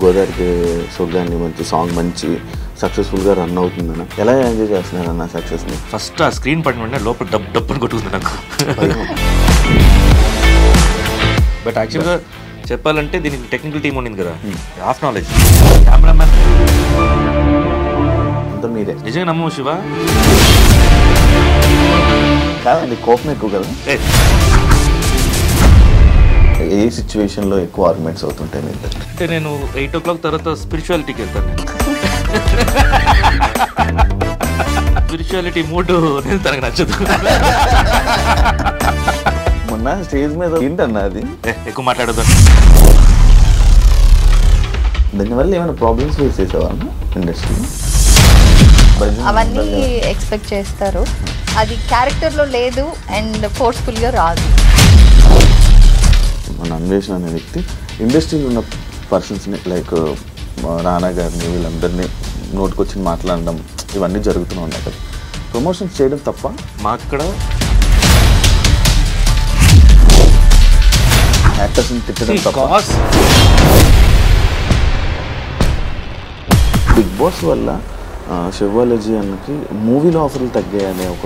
గోదావరికి సొగ్గాని మంచి సాంగ్ మంచి సక్సెస్ఫుల్గా రన్ అవుతుందన్న ఎలా ఎంజాయ్ చేస్తున్నారు అన్న సక్సెస్ని? ఫస్ట్ ఆ స్క్రీన్ పడిన వెంటనే లోపల డబ్బని కొట్టుకుంది నాకు. బట్ యాక్చువల్గా చెప్పాలంటే దీనికి టెక్నికల్ టీమ్ ఉండింది కదా, హాఫ్ నాలెడ్జ్ కెమెరామ్యాన్ అంతా మీరే. నిజంగా నమ్ము శివ. కాదండి, కోపం ఎక్కువ కదా? ఏ సిచ్యువేషన్లో ఎక్కువ ఆర్గ్యుమెంట్స్ అవుతుంటాయి మీరు? అంటే నేను 8 o'clock తర్వాత స్పిరిచువాలిటీకి వెళ్తాను. స్పిరిచువాలిటీ మూడ్ నేను తనకు నచ్చదు. మొన్న స్టేజ్ మీద ఏంటన్నా అది ఎక్కువ మాట్లాడదు. దానివల్ల ఏమైనా ప్రాబ్లమ్స్ ఫేస్ చేసావా ఇండస్ట్రీలో? అవన్నీ ఎక్స్పెక్ట్ చేస్తారు, అది క్యారెక్టర్లో లేదు అండ్ ఫోర్స్ఫుల్గా రాదు. మన అన్వేషణ అనే వ్యక్తి ఇండస్ట్రీలో ఉన్న పర్సన్స్ని లైక్ రానా గారిని వీళ్ళందరినీ నోటుకొచ్చి మాట్లాడడం ఇవన్నీ జరుగుతూనే ఉన్నాయి కదా. ప్రమోషన్స్ చేయడం తప్ప మాక్కడ యాక్టర్స్ని తిట్టడం తప్ప. బిగ్ బాస్ వల్ల శివాలజీ అన్నకి మూవీలో ఆఫర్లు తగ్గాయి అనే ఒక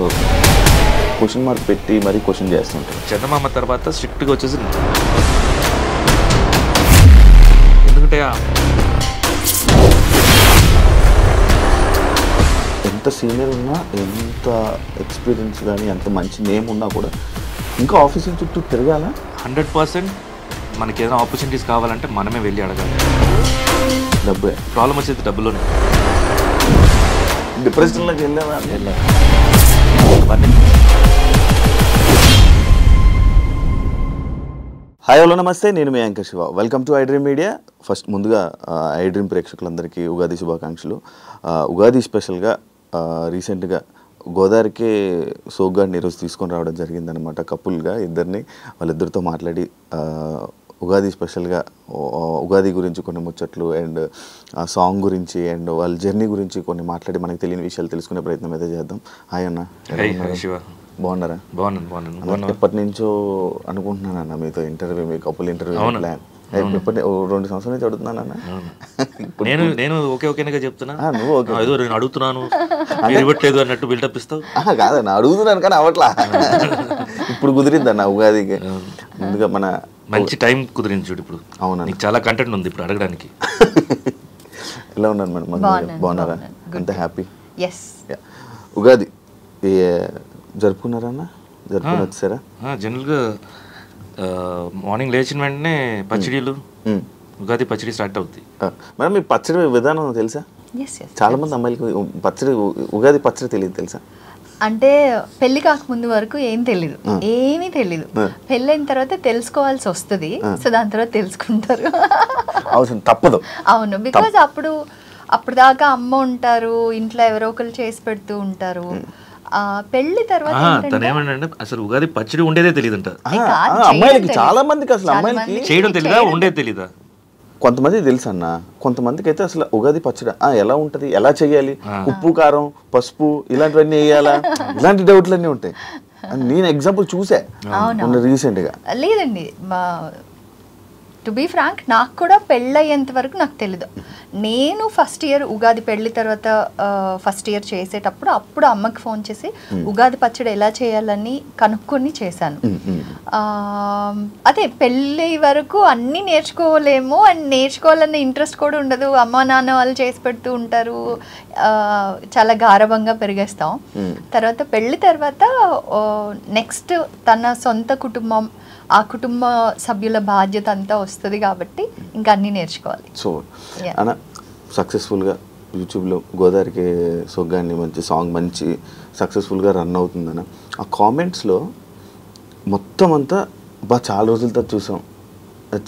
క్వశ్చన్ మార్క్ పెట్టి మరీ క్వశ్చన్ చేస్తుంటారు. చందమామ తర్వాత స్ట్రిక్ట్గా వచ్చేసి ఎందుకంటే ఎంత సీనియర్ ఉన్నా ఎంత ఎక్స్పీరియన్స్ కానీ ఎంత మంచి నేమ్ ఉన్నా కూడా ఇంకా ఆఫీసుల చుట్టూ తిరగాల. 100% మనకి ఏదైనా ఆపర్చునిటీస్ కావాలంటే మనమే వెళ్ళి అడగాలి. డబ్బే ప్రాబ్లం వచ్చేది డబ్బులోనే. డిప్రెషన్లోకి వెళ్ళావా? హాయ్ హలో నమస్తే, నేను మీ anchor Siva. Welcome to iDream media. First ముందుగా ఐడ్రీమ్ ప్రేక్షకులందరికీ ఉగాది శుభాకాంక్షలు. ఉగాది స్పెషల్గా రీసెంట్గా గోదావరికి సోగ్గాడిని ఈరోజు తీసుకొని రావడం జరిగిందనమాట. కపుల్గా ఇద్దరిని, వాళ్ళిద్దరితో మాట్లాడి ఉగాది స్పెషల్గా ఉగాది గురించి కొన్ని ముచ్చట్లు అండ్ ఆ సాంగ్ గురించి అండ్ వాళ్ళ జర్నీ గురించి కొన్ని మాట్లాడి మనకు తెలియని విషయాలు తెలుసుకునే ప్రయత్నం అయితే చేద్దాం. హాయ్ అన్న, బాగున్నారా? బాగున్నాను. ఎప్పటి నుంచో అనుకుంటున్నానన్న మీతో ఇంటర్వ్యూ, మీ కపుల్ ఇంటర్వ్యూ ప్లాన్. 2 సంవత్సరాల నుంచి అడుగుతున్నానన్న. నేను ఓకేగా చెప్తున్నా. నువ్వు ఓకే, నేను అడుగుతున్నాను ఇవ్వట్లేదు అన్నట్టు బిల్డప్ ఇస్తావు. కాదన్న, అడుగుతున్నాను కానీ అవట్లా. ఇప్పుడు కుదిరిందన్న ఉగాదికి. ముందుగా మన మంచి టైం కుదిరింది చూడు ఇప్పుడు. అవునా, నీకు చాలా కంటెంట్ ఉంది ఇప్పుడు అడగడానికి. ఎలా ఉన్నారు మేడం? బాగున్నారా? అంత హ్యాపీ? ఉగాది జరుపుకున్నారన్న? జరుపుకుని వచ్చారా? జనరల్గా మార్నింగ్ లేచిన వెంటనే పచ్చడిలు, ఉగాది పచ్చడి స్టార్ట్ అవుతుంది. మేడం మీ పచ్చడి విధానం తెలుసా? చాలా మంది అమ్మాయిలకి పచ్చడి ఉగాది పచ్చడి తెలియదు తెలుసా? అంటే పెళ్లి కాకముందు వరకు ఏమీ తెలీదు. పెళ్ళైన తర్వాత తెలుసుకోవాల్సి వస్తుంది, సో దాని తర్వాత తెలుసుకుంటారు. అవసరం తప్పదు. అవును, బికాజ్ అప్పుడు దాకా అమ్మ ఉంటారు, ఇంట్లో ఎవరో ఒకరు చేసి పెడుతూ ఉంటారు. పెళ్లి తర్వాత అసలు ఉగాది పచ్చడి ఉండేదే తెలియదంట అమ్మాయిలకి. చాలా మందికి అసలు అమ్మాయిలకి చేయడం తెలీదా, ఉండేది తెలీదా? కొంతమంది తెలుసు అన్న, కొంతమందికి అయితే అసలు ఉగాది పచ్చడి ఎలా ఉంటది, ఎలా చెయ్యాలి, ఉప్పు కారం పసుపు ఇలాంటివన్నీ వేయాలా, ఇలాంటి డౌట్లన్నీ ఉంటాయి. నేను ఎగ్జాంపుల్ చూసా రీసెంట్ గా. లేదండి, టు బీ ఫ్రాంక్, నాకు కూడా పెళ్ళయ్యేంత వరకు నాకు తెలీదు. నేను ఫస్ట్ ఇయర్ ఉగాది పెళ్లి తర్వాత ఫస్ట్ ఇయర్ చేసేటప్పుడు అప్పుడు అమ్మకి ఫోన్ చేసి ఉగాది పచ్చడి ఎలా చేయాలని కనుక్కొని చేశాను. అదే పెళ్ళి వరకు అన్నీ నేర్చుకోలేము, అండ్ నేర్చుకోవాలన్న ఇంట్రెస్ట్ కూడా ఉండదు. అమ్మ నాన్న వాళ్ళు చేసి పెడుతూ ఉంటారు, చాలా గారభంగా పెరిగేస్తాం. తర్వాత పెళ్లి తర్వాత నెక్స్ట్ తన సొంత కుటుంబం, ఆ కుటుంబ సభ్యుల బాధ్యత అంతా వస్తుంది కాబట్టి ఇంకా అన్నీ నేర్చుకోవాలి. సో అన్న సక్సెస్ఫుల్గా యూట్యూబ్లో గోదావరికి సొగ్గాని మంచి సాంగ్ మంచి సక్సెస్ఫుల్గా రన్ అవుతుందన్న. ఆ కామెంట్స్లో మొత్తం అంతా చాలా రోజుల తర్వాత చూసాం,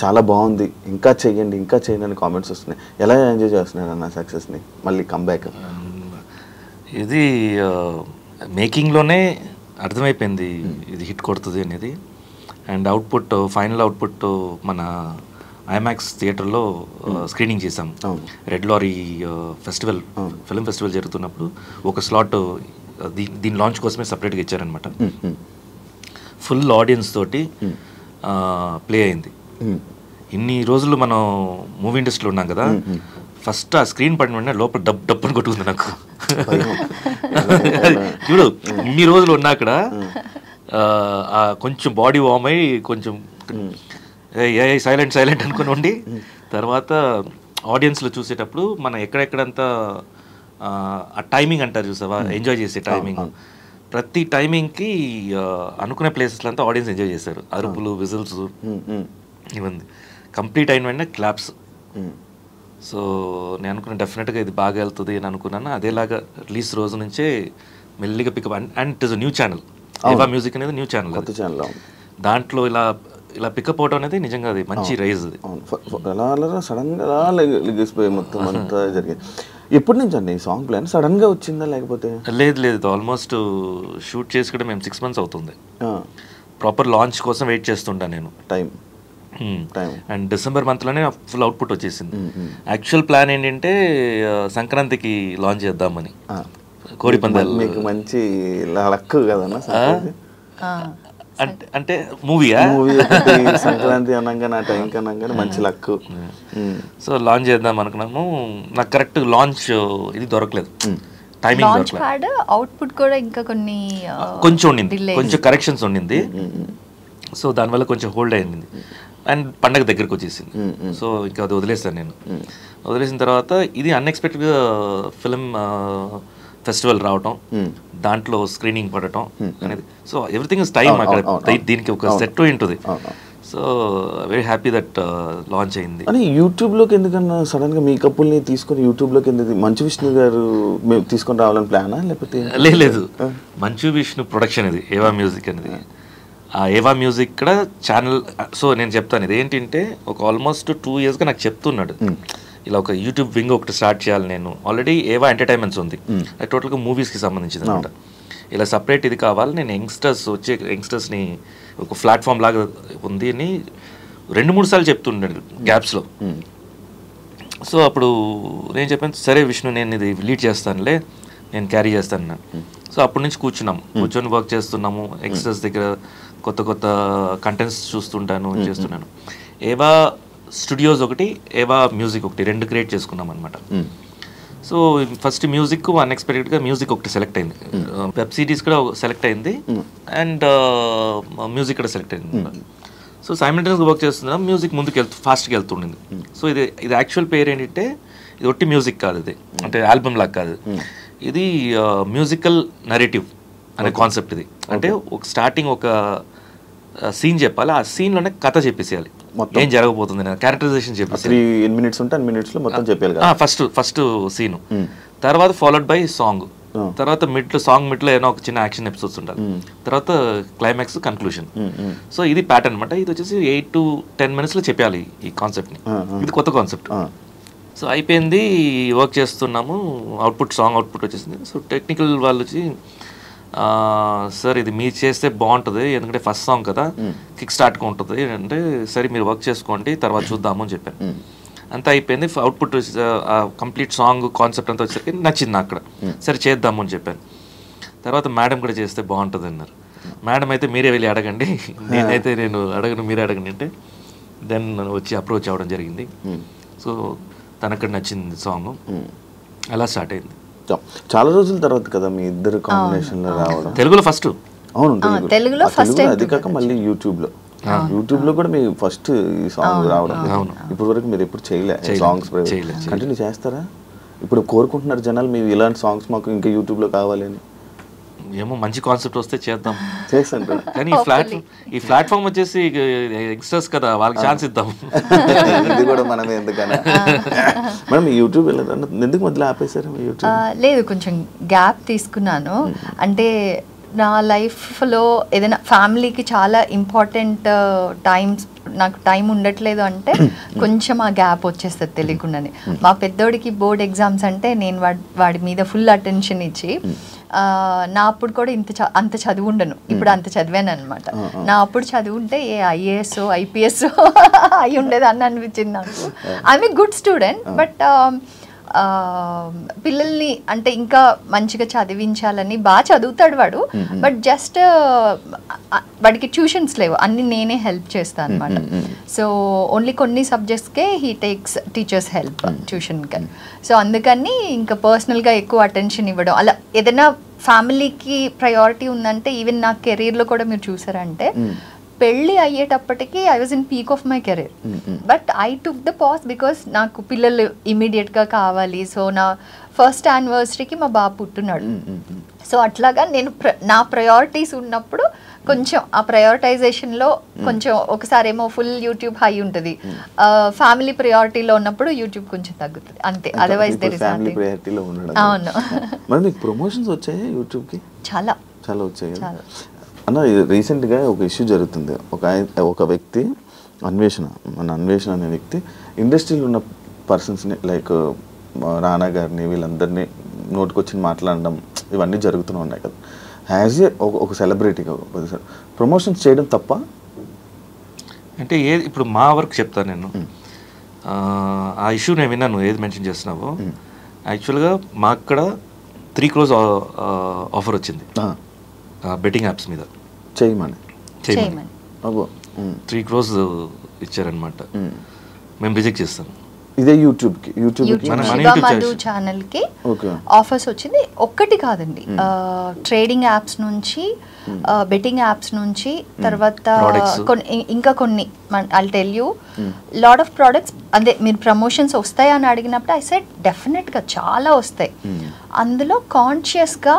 చాలా బాగుంది, ఇంకా చేయండి అని కామెంట్స్ వస్తున్నాయి. ఎలా ఎంజాయ్ చేస్తున్నారు అన్న సక్సెస్ని, మళ్ళీ కంబ్యాక్? ఇది మేకింగ్లోనే అర్థమైపోయింది ఇది హిట్ కొడుతుంది అనేది. అండ్ అవుట్పుట్, ఫైనల్ అవుట్పుట్ మన ఐమాక్స్ థియేటర్లో స్క్రీనింగ్ చేసాం. Red lorry festival, film festival జరుగుతున్నప్పుడు ఒక స్లాట్ దీని లాంచ్ కోసమే సపరేట్గా ఇచ్చారనమాట. ఫుల్ ఆడియన్స్ తోటి ప్లే అయింది. ఇన్ని రోజులు మనం మూవీ ఇండస్ట్రీలో ఉన్నాం కదా, ఫస్ట్ ఆ స్క్రీన్ పడిన వెంటనే లోపల డబ్బుని కొట్టుకుంది నాకు. చూడు ఇన్ని రోజులు ఉన్నా అక్కడ కొంచెం బాడీ వార్మ్ అయ్యి కొంచెం సైలెంట్ అనుకుని ఉండి, తర్వాత ఆడియన్స్లో చూసేటప్పుడు మనం ఎక్కడెక్కడంతా ఆ టైమింగ్ అంటారు చూసావా, ఎంజాయ్ చేసే టైమింగ్, ప్రతి టైమింగ్కి అనుకునే ప్లేసెస్లో అంతా ఆడియన్స్ ఎంజాయ్ చేశారు. అరుపులు, విజిల్స్ ఇవన్నీ కంప్లీట్ అయిన వెంటనే క్లాప్స్. సో నేను అనుకున్న డెఫినెట్గా ఇది బాగా వెళ్తుంది అని అనుకున్నాను. అదేలాగా రిలీజ్ రోజు నుంచే మెల్లిగా pickup. And it is new channel, Eva music అనేది న్యూ ఛానల్. దాంట్లో ఇలా పికప్ అవడం అనేది నిజంగా అది మంచి రైజ్. అలా సడన్గా లెగిసిపోయి మొత్తం అంతా జరిగింది. ఎప్పటి నుంచి అండి ఈ సాంగ్ ప్లాన్? సడన్గా వచ్చిందా లేకపోతే? లేదు, ఆల్మోస్ట్ షూట్ చేసి కూడా మేము 6 months అవుతుంది. ప్రాపర్ లాంచ్ కోసం వెయిట్ చేస్తుంటా నేను. టైం అండ్ డిసెంబర్ మంత్లోనే ఫుల్ అవుట్పుట్ వచ్చేసింది. యాక్చువల్ ప్లాన్ ఏంటంటే సంక్రాంతికి లాంచ్ చేద్దామని. కోడిపందాలు మీకు మంచి లక్ కదన్నా. అంటే మూవీయా, సంక్రాంతి అనగానే ఆ టైంకి అనగానే మంచి లక్. సో లాంచ్ చేద్దాం అనుకున్నాము. నాకు కరెక్ట్ లాంచ్ ఇది దొరకలేదు, టైమింగ్ దొరకలేదు. అవుట్పుట్ కూడా ఇంకా కొన్ని కొంచెం ఉండింది, కొంచెం కరెక్షన్స్ ఉండింది. సో దానివల్ల కొంచెం హోల్డ్ అయింది. అండ్ పండగ దగ్గరికి వచ్చేసింది. సో ఇంకా అది వదిలేసాను నేను. వదిలేసిన తర్వాత ఇది అన్ఎక్స్పెక్టెడ్గా ఫిలిం ఫెస్టివల్ రావటం, దాంట్లో స్క్రీనింగ్ పడటం అనేది. So everything is time. అక్కడ దీనికి ఒక సెట్ ఉంటుంది. So very happy that launch అయింది. అని యూట్యూబ్లోకి ఎందుకన్నా సడన్గా మీ కప్పుల్ని తీసుకొని యూట్యూబ్లోకి ఎందుకు? మంచు విష్ణు గారు మేము తీసుకొని రావాలని ప్లానా లేకపోతే? లేదు, మంచు విష్ణు ప్రొడక్షన్ ఇది, ఏవా మ్యూజిక్ అనేది. ఆ ఏవా మ్యూజిక్ కూడా ఛానల్. సో నేను చెప్తాను, ఇది ఏంటంటే ఒక ఆల్మోస్ట్ 2 yearsగా నాకు చెప్తున్నాడు, ఇలా ఒక యూట్యూబ్ వింగ్ ఒకటి స్టార్ట్ చేయాలి నేను. ఆల్రెడీ ఏవా ఎంటర్టైన్మెంట్స్ ఉంది, అది టోటల్గా మూవీస్కి సంబంధించింది అనమాట. ఇలా సపరేట్ ఇది కావాలి, నేను యంగ్స్టర్స్ని ఒక ప్లాట్ఫామ్ లాగా ఉంది అని 2-3 సార్లు చెప్తుండాడు గ్యాప్స్లో. సో అప్పుడు నేను చెప్పాను, సరే విష్ణు నేను ఇది లీడ్ చేస్తానులే, నేను క్యారీ చేస్తాను. సో అప్పటి నుంచి కూర్చొని వర్క్ చేస్తున్నాము. యంగ్స్టర్స్ దగ్గర కొత్త కంటెంట్స్ చూస్తుంటాను, చేస్తున్నాను. ఏవా స్టూడియోస్ ఒకటి, ఏవా మ్యూజిక్ ఒకటి, 2 క్రియేట్ చేసుకున్నాం అనమాట. సో ఫస్ట్ మ్యూజిక్ అన్ఎక్స్పెక్టెడ్గా మ్యూజిక్ ఒకటి సెలెక్ట్ అయింది, వెబ్ సిరీస్ కూడా సెలెక్ట్ అయింది, అండ్ మ్యూజిక్ కూడా సెలెక్ట్ అయింది. సో సైమల్టేనియస్గా వర్క్ చేస్తున్నాం. మ్యూజిక్ ముందుకు ఫాస్ట్గా వెళ్తుండింది. సో ఇది యాక్చువల్ పేరు ఏంటంటే, ఇది ఒట్టి మ్యూజిక్ కాదు, ఇది అంటే ఆల్బమ్ లాగా కాదు, ఇది మ్యూజికల్ నరేటివ్ అనే కాన్సెప్ట్. ఇది అంటే ఒక స్టార్టింగ్ ఒక సీన్ చెప్పాలి, ఆ సీన్లోనే కథ చెప్పేసేయాలి, ఏం జరగబోతుంది, క్యారెక్టరైజేషన్ చెప్పేసి 3 minutes ఉంటే 10 minutes మొత్తం చెప్పాలి. ఫస్ట్ సీను, తర్వాత ఫాలోడ్ బై సాంగ్, తర్వాత సాంగ్ మిడ్లో ఏదో ఒక చిన్న యాక్షన్ ఎపిసోడ్స్ ఉండాలి, తర్వాత క్లైమాక్స్, కన్క్లూషన్. సో ఇది ప్యాటర్న్ అనమాట. ఇది వచ్చేసి 8 to 10 minutes చెప్పాలి ఈ కాన్సెప్ట్ని. ఇది కొత్త కాన్సెప్ట్. సో అయిపోయింది, వర్క్ చేస్తున్నాము. సాంగ్ అవుట్పుట్ వచ్చేసింది. సో టెక్నికల్ వాళ్ళు వచ్చి, సార్ ఇది మీరు చేస్తే బాగుంటుంది, ఎందుకంటే ఫస్ట్ సాంగ్ కదా, కిక్ స్టార్ట్గా ఉంటుంది అంటే, సరే మీరు వర్క్ చేసుకోండి, తర్వాత చూద్దాము అని చెప్పాను. అంతా అయిపోయింది. అవుట్పుట్ కంప్లీట్ సాంగ్ కాన్సెప్ట్ అంతా వచ్చేసరికి నచ్చింది అక్కడ. సరే చేద్దాము అని చెప్పాను. తర్వాత మేడం కూడా చేస్తే బాగుంటుంది అన్నారు. మేడం అయితే మీరే వెళ్ళి అడగండి, నేను అడగను, మీరే అడగండి అంటే దెన్ వచ్చి అప్రోచ్ అవ్వడం జరిగింది. సో తనక్కడ నచ్చింది సాంగ్, అలా స్టార్ట్ అయింది. చాలా రోజుల తర్వాత కదా మీ ఇద్దరు కాంబినేషన్లో రావడం. తెలుగులో ఫస్ట్. అవును, తెలుగులో అది కాక మళ్ళీ యూట్యూబ్లో కూడా మీ ఫస్ట్ ఈ సాంగ్ రావడం. ఇప్పటి వరకు మీరు ఎప్పుడు చేయలే సాంగ్స్, కంటిన్యూ చేస్తారా? ఇప్పుడు కోరుకుంటున్నారు జనాలు, మీరు ఇలాంటి సాంగ్స్ మాకు ఇంకా యూట్యూబ్లో కావాలి అని. ఏమో మంచి కాన్సెప్ట్ వస్తే చేద్దాం, చేస్తాను. కానీ ఈ ప్లాట్ఫామ్ వచ్చేసి యంగ్స్టర్స్ కదా, వాళ్ళకి ఛాన్స్ ఇద్దాం. ఇది కూడా మనమే ఎందుకన్నా. మేడం యూట్యూబ్ ఎందుకు మొదలు ఆపేశారు? లేదు, కొంచెం గ్యాప్ తీసుకున్నాను. అంటే నా లైఫ్లో ఏదైనా ఫ్యామిలీకి చాలా ఇంపార్టెంట్ నాకు టైం ఉండట్లేదు అంటే కొంచెం ఆ గ్యాప్ వచ్చేస్తుంది తెలియకుండానే. మా పెద్దోడికి బోర్డ్ ఎగ్జామ్స్ అంటే నేను వాడి మీద ఫుల్ అటెన్షన్ ఇచ్చి, నా అప్పుడు కూడా అంత చదువు ఉండను, ఇప్పుడు అంత చదివాను అనమాట. నా అప్పుడు చదువు ఉంటే ఏ ఐఏఎస్ ఐపీఎస్ అయి ఉండేది అని అనిపించింది నాకు. I'm a good student, but పిల్లల్ని అంటే ఇంకా మంచిగా చదివించాలని, బాగా చదువుతాడు వాడు, బట్ జస్ట్ వాడికి ట్యూషన్స్ లేవు, అన్ని నేనే హెల్ప్ చేస్తాను అనమాట. సో ఓన్లీ కొన్ని సబ్జెక్ట్స్కే హీ టేక్స్ టీచర్స్ హెల్ప్ ట్యూషన్కి. సో అందుకని ఇంకా పర్సనల్గా ఎక్కువ అటెన్షన్ ఇవ్వడం, అలా ఏదైనా ఫ్యామిలీకి ప్రయారిటీ ఉందంటే, ఈవెన్ నా కెరీర్లో కూడా మీరు చూసారంటే పెళ్ళి అయ్యేటప్పటికి I was in peak of my career, but I took the pass because నాకు పిల్లలు ఇమీడియట్గా కావాలి. సో నా ఫస్ట్ యానివర్సరీకి మా బాబు పుట్టున్నాడు. సో అట్లాగా నేను నా ప్రయారిటీస్ ఉన్నప్పుడు కొంచెం ఆ ప్రయారిటైజేషన్లో కొంచెం ఒకసారి ఏమో ఫుల్ యూట్యూబ్ హై ఉంటుంది, ఫ్యామిలీ ప్రయారిటీలో ఉన్నప్పుడు యూట్యూబ్ కొంచెం తగ్గుతుంది అంతే. Otherwise there is nothing. అవును. మరి మీకు ప్రమోషన్స్ వచ్చాయి యూట్యూబ్కి? చాలా చాలా వచ్చాయి అన్న. రీసెంట్గా ఒక ఇష్యూ జరుగుతుంది. ఒక వ్యక్తి మన అన్వేషణ అనే వ్యక్తి ఇండస్ట్రీలో ఉన్న పర్సన్స్ని లైక్ రానా గారిని వీళ్ళందరినీ నోటుకొచ్చి మాట్లాడడం ఇవన్నీ జరుగుతూనే ఉన్నాయి కదా. యాజ్ ఏ ఒక సెలబ్రిటీగా ప్రమోషన్స్ చేయడం తప్ప అంటే ఏది? ఇప్పుడు మా వర్క్ చెప్తాను నేను. ఆ ఇష్యూ నేను విన్నాను, ఏది మెన్షన్ చేస్తున్నావో. యాక్చువల్గా మా అక్కడ 3 crores ఆఫర్ వచ్చింది బెట్టింగ్ యాప్స్ మీద చేయమని. 3 crores ఇచ్చారనమాట. మేము రిజెక్ట్ చేస్తాం. ఇదే యూట్యూబ్కి శివమధు ఛానల్కి ఆఫర్స్ వచ్చింది. ఒక్కటి కాదండి, ట్రేడింగ్ యాప్స్ నుంచి, బెట్టింగ్ యాప్స్ నుంచి, తర్వాత ఇంకా కొన్ని I tell you lot of products. అదే మీరు ప్రమోషన్స్ వస్తాయా అని అడిగినప్పుడు ఐ సెడ్ డెఫినెట్గా చాలా వస్తాయి. అందులో కాన్షియస్గా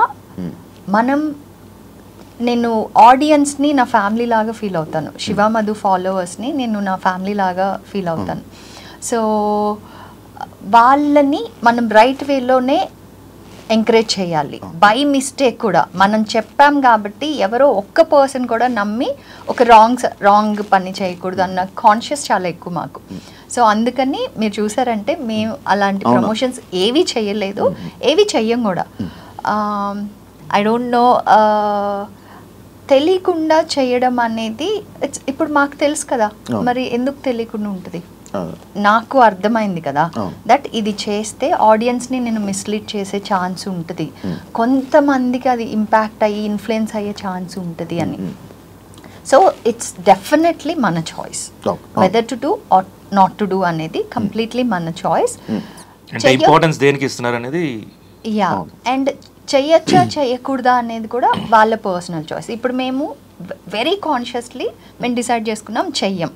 నేను ఆడియన్స్ని నా ఫ్యామిలీ లాగా ఫీల్ అవుతాను, శివమధు ఫాలోవర్స్ని నేను నా ఫ్యామిలీ లాగా ఫీల్ అవుతాను. సో వాళ్ళని మనం రైట్ వేలోనే ఎంకరేజ్ చేయాలి. బై మిస్టేక్ కూడా మనం చెప్పాం కాబట్టి ఎవరో ఒక్క పర్సన్ కూడా నమ్మి ఒక రాంగ్ పని చేయకూడదు అన్న కాన్షియస్ చాలా ఎక్కువ మాకు. సో అందుకని మీరు చూసారంటే మేము అలాంటి ప్రమోషన్స్ ఏవి చేయలేదు, ఏవి చెయ్యం కూడా. ఐ డోంట్ నో, తెలియకుండా చేయడం అనేది ఇప్పుడు మాకు తెలుసు కదా, మరి ఎందుకు తెలియకుండా ఉంటుంది? నాకు అర్థమైంది కదా దట్ ఇది చేస్తే ఆడియన్స్ని నేను మిస్లీడ్ చేసే ఛాన్స్ ఉంటుంది, కొంతమందికి అది ఇంపాక్ట్ అయ్యి ఇన్ఫ్లుయెన్స్ అయ్యే ఛాన్స్ ఉంటుంది అని. సో ఇట్స్ డెఫినెట్లీ మన choice whether to do or not to do అనేది కంప్లీట్లీ మన చాయిస్. ఇంపార్టెన్స్ దేనికి ఇస్తున్నారు అనేది. యా, అండ్ చెయ్యొచ్చా చేయకూడదా అనేది కూడా వాళ్ళ పర్సనల్ చాయిస్. ఇప్పుడు మేము వెరీ కాన్షియస్లీ మేము డిసైడ్ చేసుకున్నాం చెయ్యం.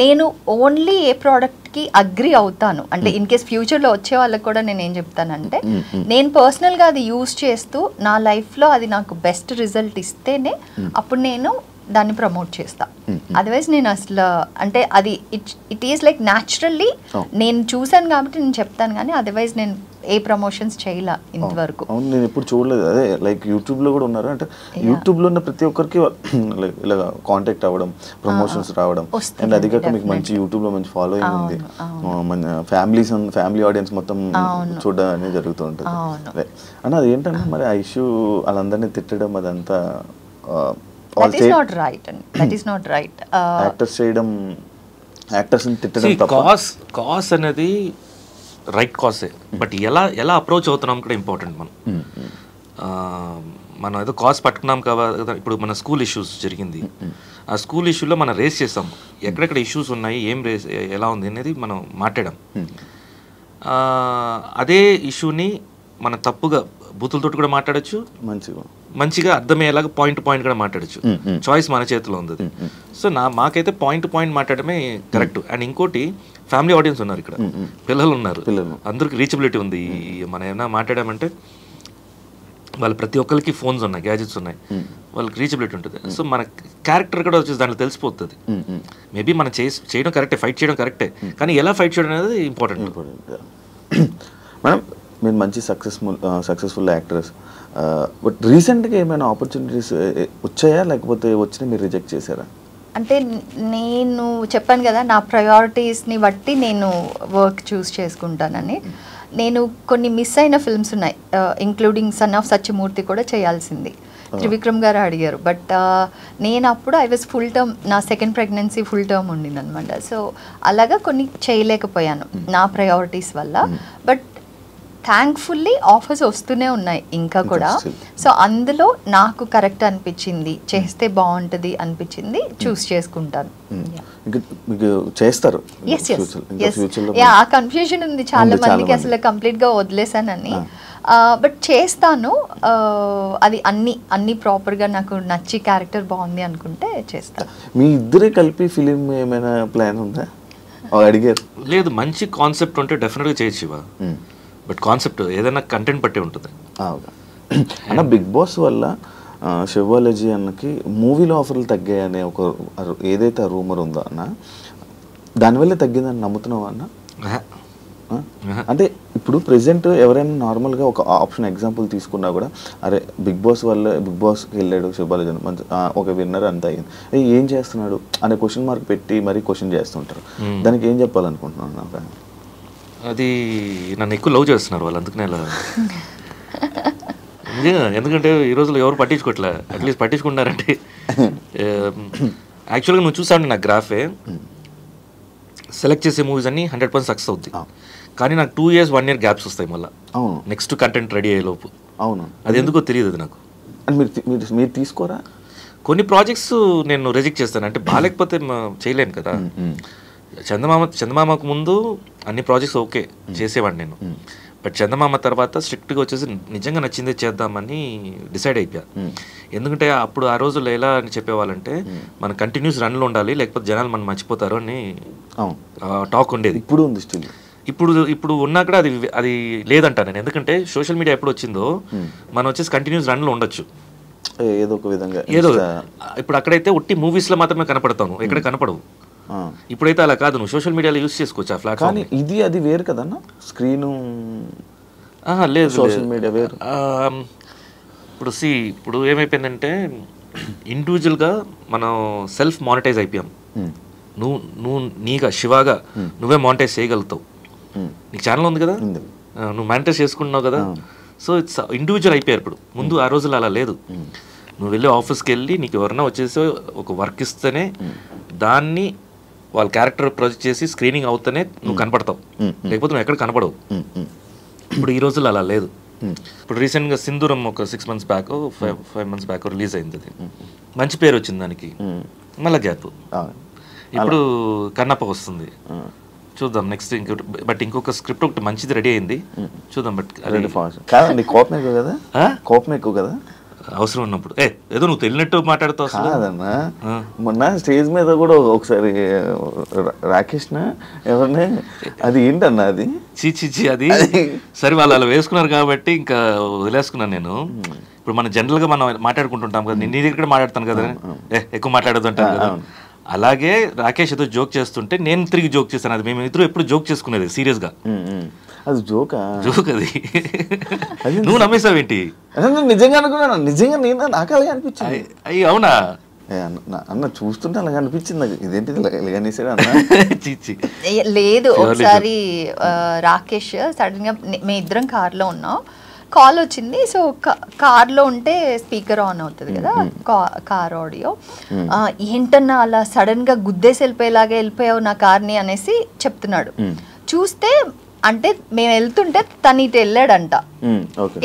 నేను ఓన్లీ ఏ ప్రోడక్ట్కి అగ్రి అవుతాను అంటే ఇన్ కేస్ ఫ్యూచర్లో వచ్చే వాళ్ళకి కూడా నేను ఏం చెప్తానంటే, నేను పర్సనల్గా అది యూజ్ చేస్తూ నా లైఫ్లో అది నాకు బెస్ట్ రిజల్ట్ ఇస్తేనే అప్పుడు నేను దాన్ని ప్రమోట్ చేస్తా. అదర్వైజ్ నేను అసలు అంటే అది ఇట్ ఈస్ లైక్ న్యాచురల్లీ నేను చూసాను కాబట్టి నేను చెప్తాను, కానీ అదర్వైజ్ నేను ఏ ప్రమోషన్స్ చేయలే ఇంతవరకు. అవును, నేను ఎప్పుడు చూడలేదు. అదే లైక్ యూట్యూబ్లో కూడా ఉన్నారు అంటే యూట్యూబ్లో ఉన్న ప్రతి ఒక్కరికి ఇలా కాంటాక్ట్ అవ్వడం, ప్రమోషన్స్ రావడం, అండ్ అది కాక మీకు మంచి యూట్యూబ్లో మంచి ఫాలోయింగ్ ఉంది, ఫ్యామిలీ ఆడియన్స్ మొత్తం చూడడం అనేది జరుగుతూ ఉంటుంది. అన్న అది ఏంటన్నా మరి ఆ ఇష్యూ వాళ్ళందరినీ తిట్టడం అదంతా that is not right and that is not right. Actors ని తిట్టడం తప్ప. కాస్ అనేది రైట్ కాసే, బట్ ఎలా అప్రోచ్ అవుతున్నాం కూడా ఇంపార్టెంట్. మనం ఏదో కాస్ పట్టుకున్నాం కదా. ఇప్పుడు మన స్కూల్ ఇష్యూస్ జరిగింది, ఆ స్కూల్ ఇష్యూలో మనం రేస్ చేస్తాం, ఎక్కడెక్కడ ఇష్యూస్ ఉన్నాయి, ఏం రేస్ ఎలా ఉంది అనేది మనం మాట్లాడాం. అదే ఇష్యూని మనం తప్పుగా బూతులతో కూడా మాట్లాడచ్చు, మంచిగా అర్థమయ్యేలాగా పాయింట్ కూడా మాట్లాడచ్చు. చాయిస్ మన చేతిలో ఉంది. సో మాకైతే పాయింట్ మాట్లాడమే కరెక్ట్. అండ్ ఇంకోటి, ఫ్యామిలీ ఆడియన్స్ ఉన్నారు ఇక్కడ, పిల్లలు ఉన్నారు, అందరికి రీచబిలిటీ ఉంది. మనం ఏమైనా మాట్లాడామంటే వాళ్ళు ప్రతి ఒక్కరికి ఫోన్స్ ఉన్నాయి, గ్యాజెట్స్ ఉన్నాయి, వాళ్ళకి రీచబిలిటీ ఉంటుంది. సో మన క్యారెక్టర్ కూడా వచ్చేసి దాంట్లో తెలిసిపోతుంది. మేబీ మనం చేయడం కరెక్టే, ఫైట్ చేయడం కరెక్టే, కానీ ఎలా ఫైట్ చేయడం అనేది ఇంపార్టెంట్. మేడం మీరు మంచి సక్సెస్ఫుల్ యాక్టర్స్, బట్ రీసెంట్గా ఏమైనా ఆపర్చునిటీస్ వచ్చాయా, లేకపోతే వచ్చినా మీరు రిజెక్ట్ చేశారా? అంటే నేను చెప్పాను కదా, నా ప్రయారిటీస్ని బట్టి నేను వర్క్ చూస్ చేసుకుంటానని. నేను కొన్ని మిస్ అయిన ఫిల్మ్స్ ఉన్నాయి, ఇంక్లూడింగ్ సన్ ఆఫ్ సత్యమూర్తి కూడా చేయాల్సింది. త్రివిక్రమ్ గారు అడిగారు. బట్ నేను అప్పుడు ఐ వాజ్ ఫుల్ టర్మ్, నా సెకండ్ ప్రెగ్నెన్సీ ఫుల్ టర్మ్ ఉండింది అనమాట. సో అలాగా కొన్ని చేయలేకపోయాను నా ప్రయారిటీస్ వల్ల. బట్ థ్యాంక్ఫుల్లీ ఆఫర్స్ వస్తూనే ఉన్నాయి ఇంకా కూడా. సో అందులో నాకు కరెక్ట్ అనిపించింది, చేస్తే బాగుంటుంది అనిపించింది, చూస్ చేసుకుంటాను. చేస్తారు. ఆ కన్ఫ్యూజన్ ఉంది చాలా మందికి, అసలు కంప్లీట్గా వదిలేసానని. బట్ చేస్తాను. అది అన్ని ప్రాపర్గా నాకు నచ్చి క్యారెక్టర్ బాగుంది అనుకుంటే చేస్తాను. మీ ఇద్దరే కలిపి ఫిలిం ఏమైనా ప్లాన్ ఉందా? అడిగారు. లేదు, మంచి కాన్సెప్ట్ ఉంటే డెఫినెట్గా చేయొచ్చు. బట్ కాన్సెప్ట్ ఏదైనా కంటెంట్ బట్టే ఉంటుంది అన్న. బిగ్ బాస్ వల్ల శివాలజీ అన్నకి మూవీలో ఆఫర్లు తగ్గాయనే ఒక ఏదైతే రూమర్ ఉందో అన్న, దానివల్లే తగ్గిందని నమ్ముతున్నావా అన్న? అంటే ఇప్పుడు ప్రెసెంట్ ఎవరైనా నార్మల్గా ఒక ఆప్షన్ ఎగ్జాంపుల్ తీసుకున్నా కూడా, అరే బిగ్ బాస్ వల్ల బిగ్ బాస్కి వెళ్ళాడు శివాలజీ మంచి ఒక విన్నర్ అంత అయింది, ఏం చేస్తున్నాడు అనే క్వశ్చన్ మార్క్ పెట్టి మరీ క్వశ్చన్ చేస్తుంటారు. దానికి ఏం చెప్పాలనుకుంటున్నాను నాకు? అది నన్ను ఎక్కువ లవ్ చేస్తున్నారు వాళ్ళు, అందుకనే ఇలా. నిజంగా, ఎందుకంటే ఈ రోజుల్లో ఎవరు పట్టించుకోవట్లే. అట్లీస్ట్ పట్టించుకుంటున్నారంటే యాక్చువల్గా నువ్వు చూసావు నా గ్రాఫే, సెలెక్ట్ చేసే మూవీస్ అన్ని 100% సక్సెస్ అవుతాయి. కానీ నాకు 2 years 1 year గ్యాప్స్ వస్తాయి మళ్ళీ నెక్స్ట్ కంటెంట్ రెడీ అయ్యే లోపు. అవును, అది ఎందుకో తెలియదు. అది నాకు మీరు తీసుకోరా? కొన్ని ప్రాజెక్ట్స్ నేను రిజెక్ట్ చేస్తాను, అంటే బాగాలేకపోతే చేయలేను కదా. చందమామకు ముందు అన్ని ప్రాజెక్ట్స్ ఓకే చేసేవాడిని నేను. బట్ చందమామ తర్వాత స్ట్రిక్ట్గా వచ్చేసి నిజంగా నచ్చిందే చేద్దామని డిసైడ్ అయిపోయా. ఎందుకంటే అప్పుడు ఆ రోజుల్లో ఎలా అని చెప్పేవాళ్ళంటే, మన కంటిన్యూస్ రన్లో ఉండాలి, లేకపోతే జనాలు మనం మర్చిపోతారు అని టాక్ ఉండేది. ఇప్పుడు ఉంది స్టిల్. ఇప్పుడు ఉన్నా కూడా అది లేదంట నేను. ఎందుకంటే సోషల్ మీడియా ఎప్పుడు వచ్చిందో మనం వచ్చేసి కంటిన్యూస్ రన్లో ఉండొచ్చు ఏదో ఒక విధంగా. ఇప్పుడు అక్కడైతే ఉట్టి మూవీస్లో మాత్రమే కనపడతాను, ఎక్కడ కనపడవు. ఇప్పుడైతే అలా కాదు, నువ్వు సోషల్ మీడియాలో యూజ్ చేసుకోవచ్చు ఆ ప్లాట్ఫామ్. ఇది అది వేరు కదన్నా, స్క్రీన్ లేదు, సోషల్ మీడియా వేరు. ఇప్పుడు ఏమైపోయిందంటే ఇండివిజువల్గా మనం సెల్ఫ్ మానిటైజ్ అయిపోయాం. నువ్వు నీగా శివాగా నువ్వే మానిటైజ్ చేయగలుగుతావు. నీకు ఛానల్ ఉంది కదా, నువ్వు మానిటైజ్ చేసుకుంటున్నావు కదా. సో ఇట్స్ ఇండివిజువల్ అయిపోయారు ఇప్పుడు. ముందు ఆ రోజుల్లో అలా లేదు. నువ్వు వెళ్ళి ఆఫీస్కి వెళ్ళి నీకు ఎవరన్నా వచ్చేసి ఒక వర్క్ ఇస్తేనే దాన్ని వాళ్ళ క్యారెక్టర్ ప్రొజెక్ట్ చేసి స్క్రీనింగ్ అవుతూనే నువ్వు కనపడతావు, లేకపోతే నువ్వు ఎక్కడ కనపడవు. ఇప్పుడు ఈ రోజుల్లో అలా లేదు. ఇప్పుడు రీసెంట్గా సింధూరం ఒక 6 months back 5 months back release అయింది. అది మంచి పేరు వచ్చింది దానికి, మళ్ళీ గ్యాప్. ఇప్పుడు కన్నప్ప వస్తుంది, చూద్దాం నెక్స్ట్. బట్ ఇంకొక స్క్రిప్ట్ ఒకటి మంచిది రెడీ అయింది, చూద్దాం. బట్ కోపం ఎక్కువ కదా, కోపం ఎక్కువ కదా అవసరం ఉన్నప్పుడు. ఏదో నువ్వు తెలియనట్టు మాట్లాడుతావు కాదన్నా. మొన్న స్టేజ్ మీద కూడా ఒకసారి రాకేష్ ఎవరిని, అది ఏంటన్నా అది చీచి అది సరే వాళ్ళు అలా వేసుకున్నారు కాబట్టి ఇంకా వదిలేసుకున్నాను నేను. ఇప్పుడు మనం జనరల్గా మనం మాట్లాడుకుంటుంటాం కదా, నీ దగ్గర మాట్లాడతాను కదా, ఎక్కువ మాట్లాడదు అంటాను కదా. అలాగే రాకేష్ ఏదో జోక్ చేస్తుంటే నేను తిరిగి జోక్ చేస్తాను. అది మేము ఇద్దరు ఎప్పుడు జోక్ చేసుకునేది సీరియస్గా. అది జోక్ అది నువ్వు నమ్మేసావేంటి? నిజంగా అనుకున్నాను, నిజంగా నేను నాకు అలాగే అనిపించింది. అయ్యి అవునా అన్న, చూస్తుంటే అలాగే అనిపించింది నాకు. ఇదేంటిది ఇలాగనేసాడు అన్న. చీచి లేదు, ఒకసారి రాకేష్ సడన్ గా మేము ఇద్దరం కార్లో ఉన్నాం, కాల్ వచ్చింది. సో కార్లో ఉంటే స్పీకర్ ఆన్ అవుతుంది కదా, కార్ ఆడియో. ఏంటన్నా అలా సడన్ గా గుద్దేసి వెళ్ళిపోయావు నా కార్ని అనేసి చెప్తున్నాడు. చూస్తే అంటే మేము వెళ్తుంటే తను ఇటు వెళ్ళాడంట.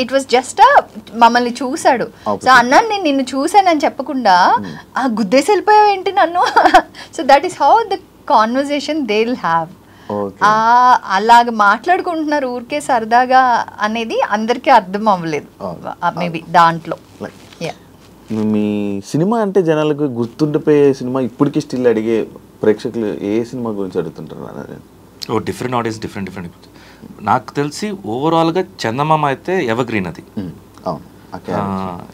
ఇట్ వాస్ జస్ట్ మమ్మల్ని చూసాడు. సో అన్నా నేను నిన్ను చూసానని చెప్పకుండా గుద్దేసి వెళ్ళిపోయావు ఏంటి నన్ను. So that is how the conversation they will have. అలాగ మాట్లాడుకుంటున్నారు ఊరికే సరదాగా అనేది అందరికీ అర్థం అవ్వలేదు మేబీ దాంట్లో. మీ సినిమా అంటే జనాలకు గుర్తుండిపోయే సినిమా ఇప్పటికీ స్టిల్ అడిగే ప్రేక్షకులు ఏ సినిమా గురించి అడుగుతుంటారు? Different audience, different. నాకు తెలిసి ఓవరాల్గా చందమామ అయితే ఎవర్ గ్రీన్. అది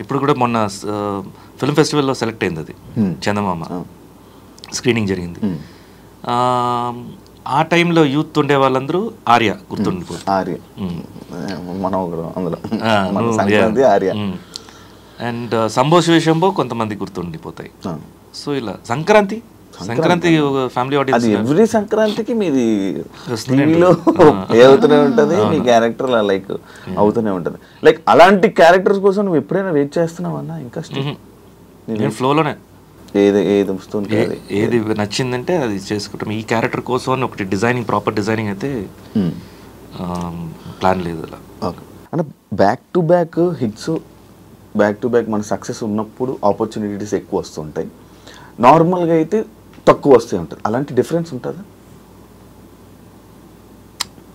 ఇప్పుడు కూడా మొన్న ఫిల్మ్ ఫెస్టివల్లో సెలెక్ట్ అయింది అది చందమామ, స్క్రీనింగ్ జరిగింది. ఆ టైంలో యూత్ ఉండే వాళ్ళందరూ ఆర్య గుర్తుండిపోతుంది. అండ్ సంభోష విషయంలో కొంతమంది గుర్తుండిపోతాయి. సో ఇలా సంక్రాంతి సంక్రాంతి ఫ్యామిలీ అది ఆడియన్స్ ఎవ్రీ సంక్రాంతికి మీది వస్తూనే టీవీలో ప్లే అవుతూనే ఉంటుంది, మీ క్యారెక్టర్ లైక్ అవుతూనే ఉంటుంది. లైక్ అలాంటి క్యారెక్టర్స్ కోసం నువ్వు ఎప్పుడైనా వెయిట్ చేస్తున్నావు అన్న? ఇంకా నేను ఫ్లోలోనే ఏది వస్తుంది, ఏది నచ్చిందంటే అది చేసుకుంటాం. ఈ క్యారెక్టర్ కోసం అని ఒకటి డిజైనింగ్, ప్రాపర్ డిజైనింగ్ అయితే ప్లాన్ లేదు అలా. ఓకే అంటే back to back hits, back to back మన సక్సెస్ ఉన్నప్పుడు ఆపర్చునిటీస్ ఎక్కువ వస్తుంటాయి, నార్మల్గా అయితే తక్కువ వస్తూ ఉంటుంది. అలాంటి డిఫరెన్స్ ఉంటుందా?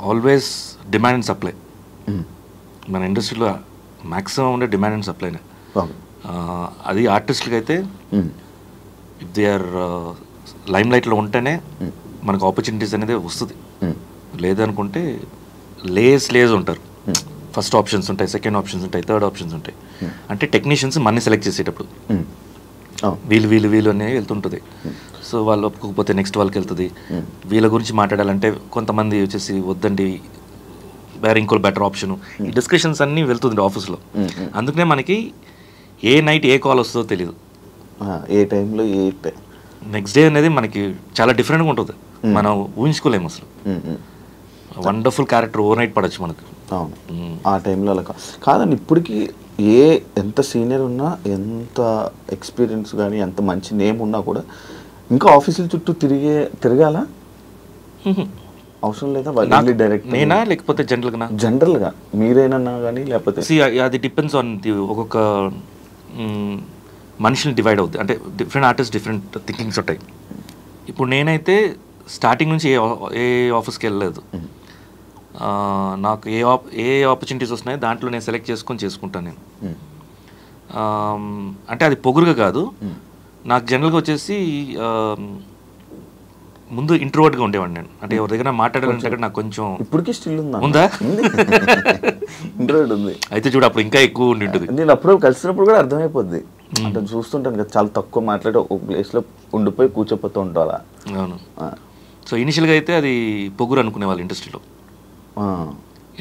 Always demand and supply. మన ఇండస్ట్రీలో మ్యాక్సిమం ఉండే డిమాండ్ అండ్ సప్లైనే. అది ఆర్టిస్టులకి అయితే ఇఫ్ దే ఆర్ లైమ్ లైట్లో ఉంటేనే మనకు ఆపర్చునిటీస్ అనేది వస్తుంది. లేదనుకుంటే లేస్ ఉంటారు. ఫస్ట్ ఆప్షన్స్ ఉంటాయి, సెకండ్ ఆప్షన్స్ ఉంటాయి, థర్డ్ ఆప్షన్స్ ఉంటాయి. అంటే టెక్నీషియన్స్ మన్ని సెలెక్ట్ చేసేటప్పుడు వీళ్ళు అనేవి వెళ్తుంటుంది. సో వాళ్ళు ఒప్పుకోకపోతే నెక్స్ట్ వాళ్ళకి వెళ్తుంది. వీళ్ళ గురించి మాట్లాడాలంటే కొంతమంది వచ్చేసి వద్దండి, వేరే ఇంకో బెటర్ ఆప్షన్, ఈ డిస్కషన్స్ అన్నీ వెళ్తుంది ఆఫీస్లో. అందుకనే మనకి ఏ నైట్ ఏ కాల్ వస్తుందో తెలియదు, ఏ టైంలో నెక్స్ట్ డే అనేది మనకి చాలా డిఫరెంట్గా ఉంటుంది. మనం ఊహించుకోలేము అసలు. వండర్ఫుల్ క్యారెక్టర్ ఓవర్ నైట్ పడచ్చు మనకు. అవును, ఆ టైంలో అలా కాదండి. ఇప్పటికీ ఎంత సీనియర్ ఉన్నా, ఎంత ఎక్స్పీరియన్స్ కానీ, ఎంత మంచి నేమ్ ఉన్నా కూడా ఇంకా ఆఫీసుల చుట్టూ తిరగాల అవసరం లేదా? డైరెక్ట్ నేనా లేకపోతే జనరల్గా మీరేనన్నా కానీ, లేకపోతే అది డిపెండ్స్ ఆన్ ఒక్కొక్క మనుషులు డివైడ్ అవుతుంది. అంటే డిఫరెంట్ ఆర్టిస్ట్ డిఫరెంట్ థింకింగ్స్ ఉంటాయి. ఇప్పుడు నేనైతే స్టార్టింగ్ నుంచి ఏ ఆఫీస్కి వెళ్ళలేదు. నాకు ఏ ఆపర్చునిటీస్ వస్తున్నాయో దాంట్లో నేను సెలెక్ట్ చేసుకుంటాను నేను. అంటే అది పొగురుగా కాదు. నాకు జనరల్గా వచ్చేసి ముందు ఇంట్రోవర్ట్గా ఉండేవాడిని నేను. అంటే ఎవరి దగ్గర మాట్లాడాలంటే నాకు కొంచెం ఇప్పటికీ స్టిల్ ఉందా ఇంట్రోవర్ట్ ఉంది. అయితే చూడు అప్పుడు ఇంకా ఎక్కువ ఉండి ఉంటుంది. నేను అప్పుడు కలిసినప్పుడు కూడా అర్థమైపోద్ది. అంటే చూస్తుంటాను కదా, చాలా తక్కువ మాట్లాడి ఒక ప్లేస్లో ఉండిపోయి కూర్చోపోతూ ఉంటాను. అవును. సో ఇనిషియల్గా అయితే అది పొగురు అనుకునే వాళ్ళు ఇండస్ట్రీలో.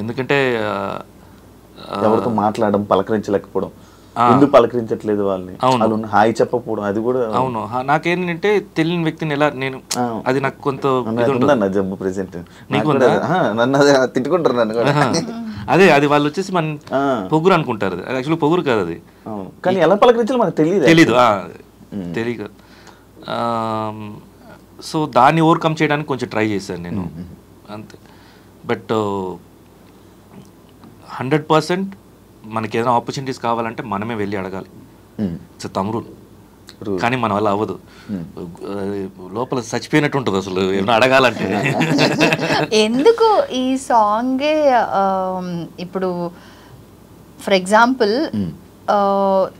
ఎందుకంటే ఎవరితో మాట్లాడడం, పలకరించలేకపోవడం, ఎందుకు పలకరించట్లేదు వాళ్ళని, అవును హాయ్ చెప్పకపోవడం, అది కూడా. అవును, నాకేంటంటే తెలియని వ్యక్తిని ఎలా నేను, అది నాకు కొంత జబ్బు ప్రెసెంట్ నన్ను తిట్టుకుంటారు నన్ను. అదే అది వాళ్ళు వచ్చేసి మన పొగురు అనుకుంటారు. అది యాక్చువల్లీ పొగురు కాదు అది. కానీ ఎలా పలకరించాలో మనకు తెలీదు. సో దాన్ని ఓవర్కమ్ చేయడానికి కొంచెం ట్రై చేశాను నేను అంతే. బట్ 100% మనకి ఏదైనా ఆపర్చునిటీస్ కావాలంటే మనమే వెళ్ళి అడగాలి. ఇట్స్ తమ్ముడు. కానీ మన వల్ల అవ్వదు. లోపల చచ్చిపోయినట్టు ఉంటుంది అసలు ఏమైనా అడగాలంటే. ఎందుకు ఈ సాంగే ఇప్పుడు ఫర్ ఎగ్జాంపుల్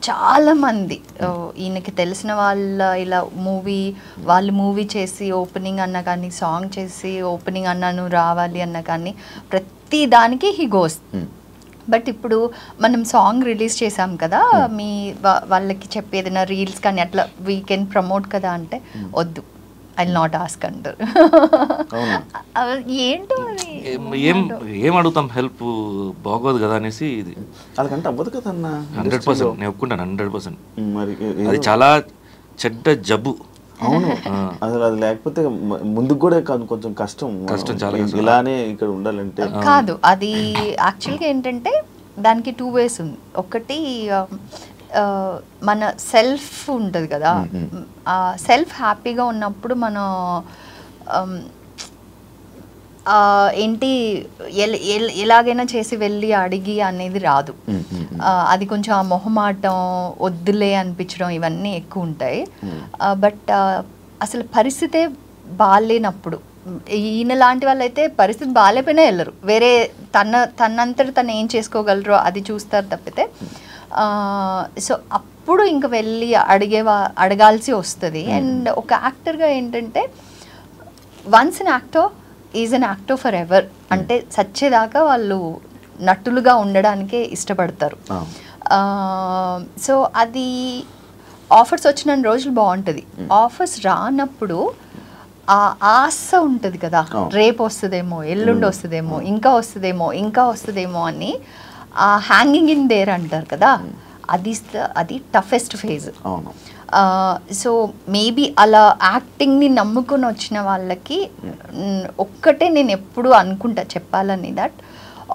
చాలా మంది ఈయనకి తెలిసిన వాళ్ళ ఇలా వాళ్ళు మూవీ చేసి ఓపెనింగ్ అన్నా కానీ, సాంగ్ చేసి ఓపెనింగ్ అన్నాను రావాలి అన్నా కానీ, ప్రతి దానికి హీ గోస్. బట్ ఇప్పుడు మనం సాంగ్ రిలీజ్ చేసాం కదా, మీ వాళ్ళకి చెప్పేదైనా రీల్స్ కానీ అట్లా వీ కెన్ ప్రమోట్ కదా అంటే వద్దు, ఐ విల్ నాట్ ఆస్క్ అంటారు. ఏంటో ఏం అడుగుతాం, హెల్ప్ బాగోదు కదా అనేసి. ఇది అలాగంటే అవ్వదు కదా అన్న. 100% నేను ఒప్పుకుంటాను. 100% అది చాలా చెడ్డ జబ్బు. అవును, అసలు అది లేకపోతే ముందుకు కూడా కొంచెం కష్టం, చాలా ఇలానే ఇక్కడ ఉండాలంటే కాదు. అది యాక్చువల్గా ఏంటంటే దానికి 2 ways ఉంది. ఒకటి మన సెల్ఫ్ ఉంటుంది కదా, సెల్ఫ్ హ్యాపీగా ఉన్నప్పుడు మనం ఏంటి ఎలాగైనా చేసి వెళ్ళి అడిగి అనేది రాదు. అది కొంచెం ఆ మొహమాటం, వద్దులే అనిపించడం ఇవన్నీ ఎక్కువ ఉంటాయి. బట్ అసలు పరిస్థితే బాగాలేనప్పుడు, ఈయన లాంటి వాళ్ళు అయితే పరిస్థితి బాగాలేపోయినా వెళ్ళరు, వేరే తనంతట తను ఏం చేసుకోగలరో అది చూస్తారు తప్పితే. సో అప్పుడు ఇంక వెళ్ళి అడగాల్సి వస్తుంది. అండ్ ఒక యాక్టర్గా ఏంటంటే once an actor is an actor for ever. అంటే సచ్చేదాకా వాళ్ళు నటులుగా ఉండడానికే ఇష్టపడతారు. సో అది ఆఫర్స్ వచ్చిన రోజులు బాగుంటుంది. ఆఫర్స్ రానప్పుడు ఆ ఆశ ఉంటుంది కదా, రేపు వస్తుందేమో, ఎల్లుండి వస్తుందేమో, ఇంకా వస్తుందేమో అని ఆ హ్యాంగింగ్ ఇన్ దేర్ అంటారు కదా, అది టఫెస్ట్ ఫేజ్. సో మేబీ అలా యాక్టింగ్ని నమ్ముకొని వచ్చిన వాళ్ళకి ఒక్కటే నేను ఎప్పుడు అనుకుంటా చెప్పాలని, that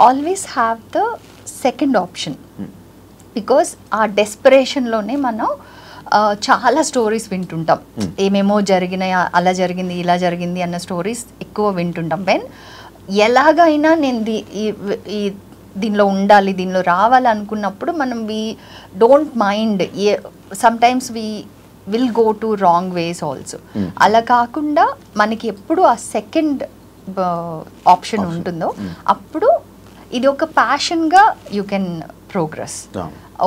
always have the second option. Because ఆ డెస్పరేషన్లోనే మనం చాలా స్టోరీస్ వింటుంటాం, ఏమేమో జరిగినాయి, అలా జరిగింది ఇలా జరిగింది అన్న స్టోరీస్ ఎక్కువ వింటుంటాం. వెన్ ఎలాగైనా నేను దీనిలో ఉండాలి, దీనిలో రావాలి అనుకున్నప్పుడు మనం we don't mind, sometimes we will go to wrong ways also. అలా కాకుండా మనకి ఎప్పుడు ఆ సెకండ్ ఆప్షన్ ఉంటుందో అప్పుడు ఇది ఒక ప్యాషన్గా యూ కెన్ ప్రోగ్రెస్.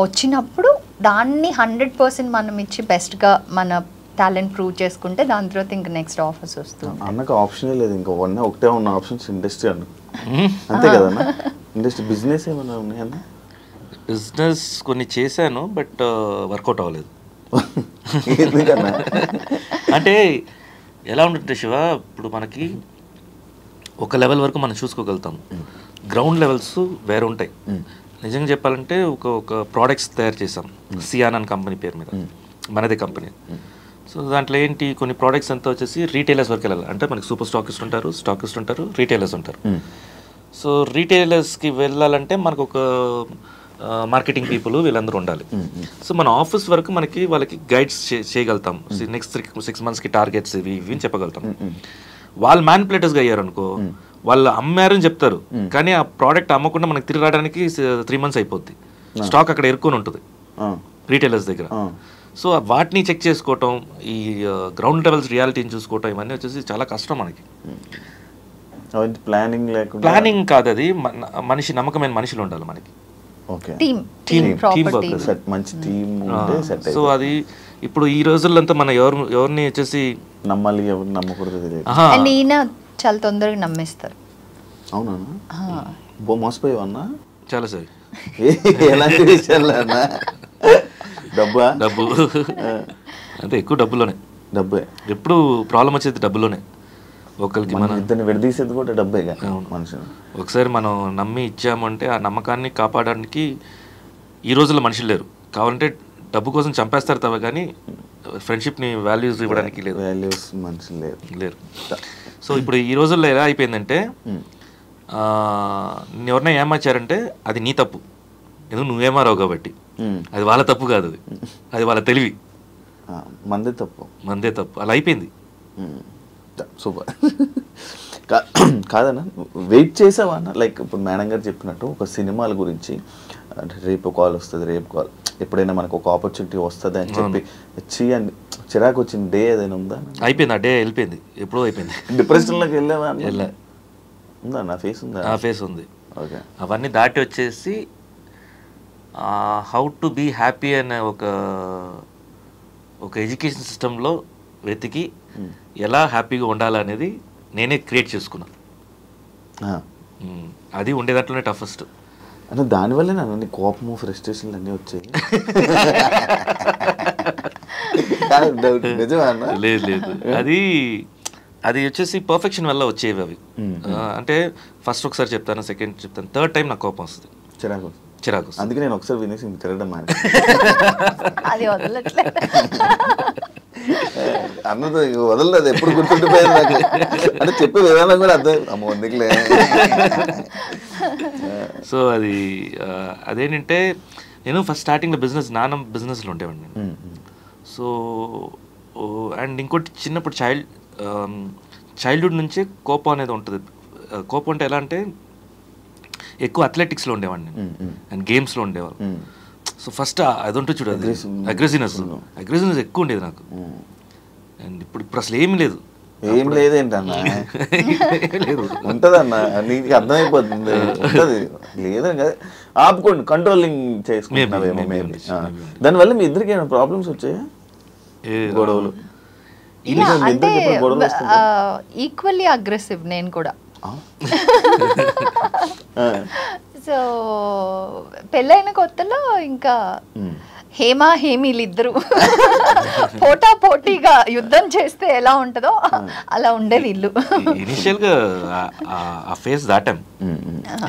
వచ్చినప్పుడు దాన్ని 100% మనం ఇచ్చి బెస్ట్గా మన టాలెంట్ ప్రూవ్ చేసుకుంటే దాని తర్వాత ఇంకా నెక్స్ట్ ఆఫర్స్ వస్తుంది. అన్నకు ఆప్షనే లేదు, ఇంకా ఒకటే ఉన్న ఆప్షన్స్ ఇండస్ట్రీ అన్న, అంతే కదన్నా? ఇండస్ట్రీ బిజినెస్ ఏమన్నా ఉన్నాయన్న? బిజినెస్ కొన్ని చేశాను, బట్ వర్కౌట్ అవ్వలేదు. ఎందుకన్నా? అంటే ఎలా ఉంటుంది శివ, ఇప్పుడు మనకి ఒక లెవెల్ వరకు మనం చూసుకోగలుగుతాం, గ్రౌండ్ లెవెల్స్ వేరే ఉంటాయి. నిజంగా చెప్పాలంటే ఒక ప్రోడక్ట్స్ తయారు చేసాం సియాన్ అని కంపెనీ పేరు మీద, మనదే కంపెనీ. సో దాంట్లో ఏంటి, కొన్ని ప్రోడక్ట్స్ అంతా వచ్చేసి రీటైలర్స్ వరకు వెళ్ళాలి. అంటే మనకి సూపర్ స్టాకిస్ట్ ఉంటారు, రీటైలర్స్ ఉంటారు. సో రీటైలర్స్కి వెళ్ళాలంటే మనకు ఒక మార్కెటింగ్ పీపుల్ వీళ్ళందరూ ఉండాలి. సో మన ఆఫీస్ వరకు వాళ్ళకి గైడ్స్ చేయగలుగుతాం, నెక్స్ట్ 6 monthsకి టార్గెట్స్ ఇవి అని చెప్పగలుగుతాం. వాళ్ళు మ్యానిపులేటర్స్గా అయ్యారు అనుకో, వాళ్ళు అమ్మారని చెప్తారు, కానీ ఆ ప్రోడక్ట్ అమ్మకుండా మనకి తిరిగి రావడానికి 3 months అయిపోద్ది. స్టాక్ అక్కడ ఎరుకొని ఉంటుంది రీటైలర్స్ దగ్గర. సో వాటిని చెక్ చేసుకోవటం, ఈ గ్రౌండ్ లెవెల్స్ రియాలిటీని చూసుకోవటం, ఇవన్నీ వచ్చేసి చాలా కష్టం మనకి. ప్లానింగ్ కాదు అది, నమ్మకమైన మనుషులు ఉండాలి మనకి. సో అది ఇప్పుడు ఈ రోజుల్లో మనం ఎవరిని వచ్చేసి నమ్మాలి, ఎవరు నమ్మకూడదు తెలియదు. ఈయన చాలా తొందరగా నమ్మేస్తారు. అవునా? మోసపోయావన్నా చాలా సార్. ఎలాంటి విషయాలు అన్నా? డబ్బు అంటే ఎక్కువ డబ్బే. ఎప్పుడు ప్రాబ్లం వచ్చేది డబ్బులోనే. ఒకరికి మనం ఇద్దరిని విడదీసేది కూడా డబ్బే మనుషులు. ఒకసారి మనం నమ్మి ఇచ్చామంటే ఆ నమ్మకాన్ని కాపాడడానికి ఈ రోజుల్లో మనుషులు లేరు. కావాలంటే డబ్బు కోసం చంపేస్తారు తప్ప, కానీ ఫ్రెండ్షిప్ని వాల్యూస్ ఇవ్వడానికి లేదు, మనుషులు లేరు. సో ఇప్పుడు ఈ రోజుల్లో ఎలా అయిపోయిందంటే, ఎవరైనా ఏమార్చారంటే అది నీ తప్పు, ఎందుకు నువ్వేమారావు కాబట్టి. అది వాళ్ళ తప్పు కాదు, అది వాళ్ళ తెలివి, మందే తప్పు. అలా అయిపోయింది. సూపర్. కాదన్నా, వెయిట్ చేసావా అన్న? లైక్ ఇప్పుడు మేడం గారు చెప్పినట్టు ఒక సినిమాల గురించి, అంటే రేపు కాల్ వస్తుంది, ఎప్పుడైనా మనకు ఒక ఆపర్చునిటీ వస్తుంది అని చెప్పి చిరాకు వచ్చిన డే ఏదైనా ఉందా? అయిపోయింది, ఆ డే వెళ్ళిపోయింది, ఎప్పుడో అయిపోయింది. డిప్రెషన్లోకి వెళ్ళావా? ఉందా? నా ఫేస్ ఉందా? ఆ ఫేస్ ఉంది. ఓకే. అవన్నీ దాటి వచ్చేసి హౌ టు బీ హ్యాపీ అనే ఒక ఎడ్యుకేషన్ సిస్టంలో వెతికి ఎలా హ్యాపీగా ఉండాలనేది నేనే క్రియేట్ చేసుకున్నా. అది ఉండే దాంట్లోనే టఫెస్ట్. అంటే దానివల్లే నన్ను కోపము, ఫ్రస్ట్రేషన్లు అన్నీ వచ్చాయి. లేదు, అది వచ్చేసి పర్ఫెక్షన్ వల్ల వచ్చేవి అవి. అంటే ఫస్ట్ ఒకసారి చెప్తాను, సెకండ్ చెప్తాను, థర్డ్ టైం నాకు కోపం వస్తుంది, చిరాకు. అందుకే నేను ఒకసారి వినేసి తిరగడం అది వదలట్లేదు. అన్నది వదలలేదు, ఎప్పుడు గుర్తుండిపోయింది నాకు. అంటే చెప్పే విధానం కూడా అర్థం అమ్మ ఎందుకులే. సో అదేంటంటే నేను ఫస్ట్ స్టార్టింగ్లో నాన్న బిజినెస్లో ఉండేవాడిని. సో అండ్ ఇంకోటి, చిన్నప్పుడు చైల్డ్హుడ్ నుంచే కోపం అనేది ఉంటుంది. కోపం అంటే ఎలా అంటే, ఎక్కువ అథ్లెటిక్స్లో ఉండేవాడిని అండ్ గేమ్స్లో ఉండేవాళ్ళు. సో ఫస్ట్ అది ఉంటుంది చూడు, అది అగ్రెసివ్నెస్ ఎక్కువ ఉండేది నాకు. అండ్ ఇప్పుడు అసలు ఏమీ లేదు. ఏం లేదేంటన్నా? ఉంటదన్నా, నీకు అర్థమైపోతుంది. ఉంటది, లేదని కదా, ఆపుకోండి, కంట్రోలింగ్ చేసుకుంటున్నావేమో మేబీ. దానివల్ల మీ ఇద్దరికి ఏమైనా ప్రాబ్లమ్స్ వచ్చాయా? గొడవలు? అంటే ఈక్వల్లీ అగ్రెసివ్ నేను కూడా. సో పెళ్ళైన కొత్తలో ఇంకా హేమీలిద్దరు పోటాపోటీగా యుద్ధం చేస్తే ఎలా ఉంటుందో అలా ఉండేది ఇల్లు. ఇనిషియల్ గా ఆ ఫేస్ దాటాం,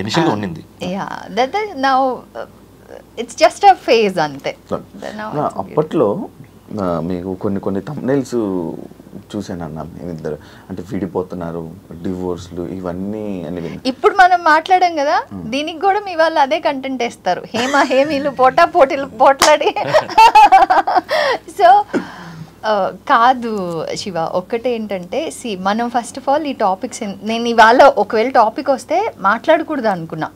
ఇనిషియల్ గా ఉండింది. Yeah, that now it's just a phase అంతే. అప్పట్లో మీకు కొన్ని థంబ్నెయిల్స్ చూసాను అన్న, మేమిద్దరు అంటే విడిపోతున్నారు, డివోర్స్లు ఇవన్నీ అని ఇప్పుడు మనం మాట్లాడాం కదా, దీనికి కూడా మీ వాళ్ళు అదే కంటెంట్ వేస్తారు, హేమీలు పోటీలు పోట్లాడి. సో కాదు శివ, ఒక్కటేంటంటే మనం ఫస్ట్ ఆఫ్ ఆల్ ఈ టాపిక్స్ నేను ఇవాళ ఒకవేళ టాపిక్ వస్తే మాట్లాడకూడదు అనుకున్నా,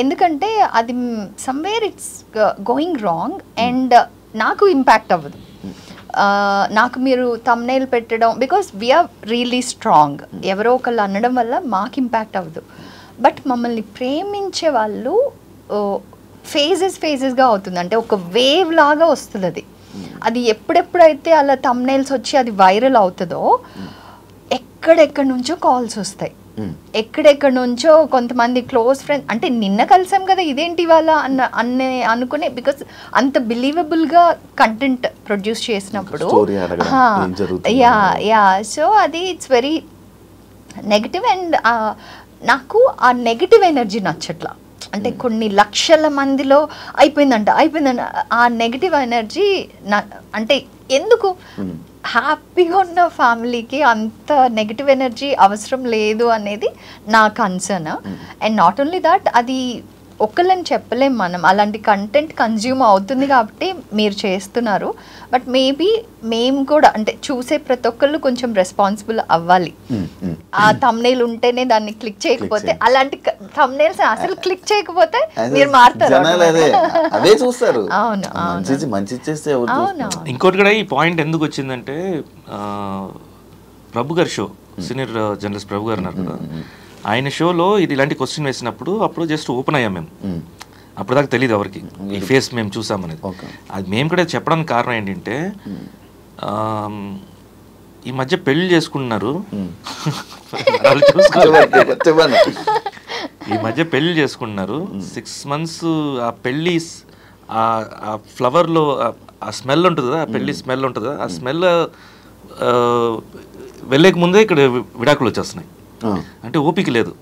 ఎందుకంటే అది somewhere it's going wrong and నాకు ఇంపాక్ట్ అవ్వదు. నాకు మీరు థంబ్నెయిల్ పెట్టడం బికాస్ వీఆర్ రియల్లీ స్ట్రాంగ్, ఎవరో ఒకళ్ళు అనడం వల్ల మాకు ఇంపాక్ట్ అవ్వదు. బట్ మమ్మల్ని ప్రేమించే వాళ్ళు ఫేజెస్గా అవుతుంది, అంటే ఒక వేవ్ లాగా వస్తుంది. అది ఎప్పుడెప్పుడైతే అలా థంబ్నెయిల్స్ వచ్చి అది వైరల్ అవుతుందో ఎక్కడెక్కడి నుంచో కాల్స్ వస్తాయి, ఎక్కడెక్కడి నుంచో కొంతమంది క్లోజ్ ఫ్రెండ్, అంటే నిన్న కలిసాం కదా ఇదేంటి ఇవాళ అనుకునే, బికాస్ అంత బిలీవబుల్గా కంటెంట్ ప్రొడ్యూస్ చేసినప్పుడు. సో అది ఇట్స్ వెరీ నెగటివ్ అండ్ నాకు ఆ నెగటివ్ ఎనర్జీ నచ్చట్లా. అంటే కొన్ని లక్షల మందిలో అయిపోయిందంట ఆ నెగటివ్ ఎనర్జీ అంటే ఎందుకు, హ్యాపీగా ఉన్న ఫ్యామిలీకి అంత నెగటివ్ ఎనర్జీ అవసరం లేదు అనేది నా concern. And not only that, అది ఒకళ్ళని చెప్పలేం మనం, అలాంటి కంటెంట్ కన్జ్యూమ్ అవుతుంది కాబట్టి మీరు చేస్తున్నారు. బట్ మేబీ మేము కూడా అంటే చూసే ప్రతి ఒక్కళ్ళు కొంచెం రెస్పాన్సిబుల్ అవ్వాలి. ఆ థంబ్నెయిల్ ఉంటేనే దాన్ని క్లిక్ చేయకపోతే, అలాంటి థంబ్నెయిల్స్ అసలు క్లిక్ చేయకపోతే మీరు మారుతారు. అవును, ఇంకోటి కూడా ఈ పాయింట్ ఎందుకు వచ్చిందంటే, ప్రభు గారి షో, సీనియర్ జర్నలిస్ట్ ప్రభు గారు ఉన్నారు కదా, ఆయన షోలో ఇది ఇలాంటి క్వశ్చన్ వేసినప్పుడు అప్పుడు జస్ట్ ఓపెన్ అయ్యాం మేము. అప్పుడు దాకా తెలియదు ఎవరికి ఈ ఫేస్ మేము చూసామనేది. అది మేము కూడా చెప్పడానికి కారణం ఏంటంటే, ఈ మధ్య పెళ్లి చేసుకుంటున్నారు, ఈ మధ్య పెళ్లి చేసుకుంటున్నారు, 6 months ఆ పెళ్ళి ఆ ఫ్లవర్లో ఆ స్మెల్ ఉంటుంది కదా, ఆ పెళ్ళి స్మెల్ ఉంటుంది కదా, ఆ స్మెల్ వెళ్ళేక ముందే ఇక్కడ విడాకులు వచ్చేస్తున్నాయి. అంటే ఓపిక లేదు.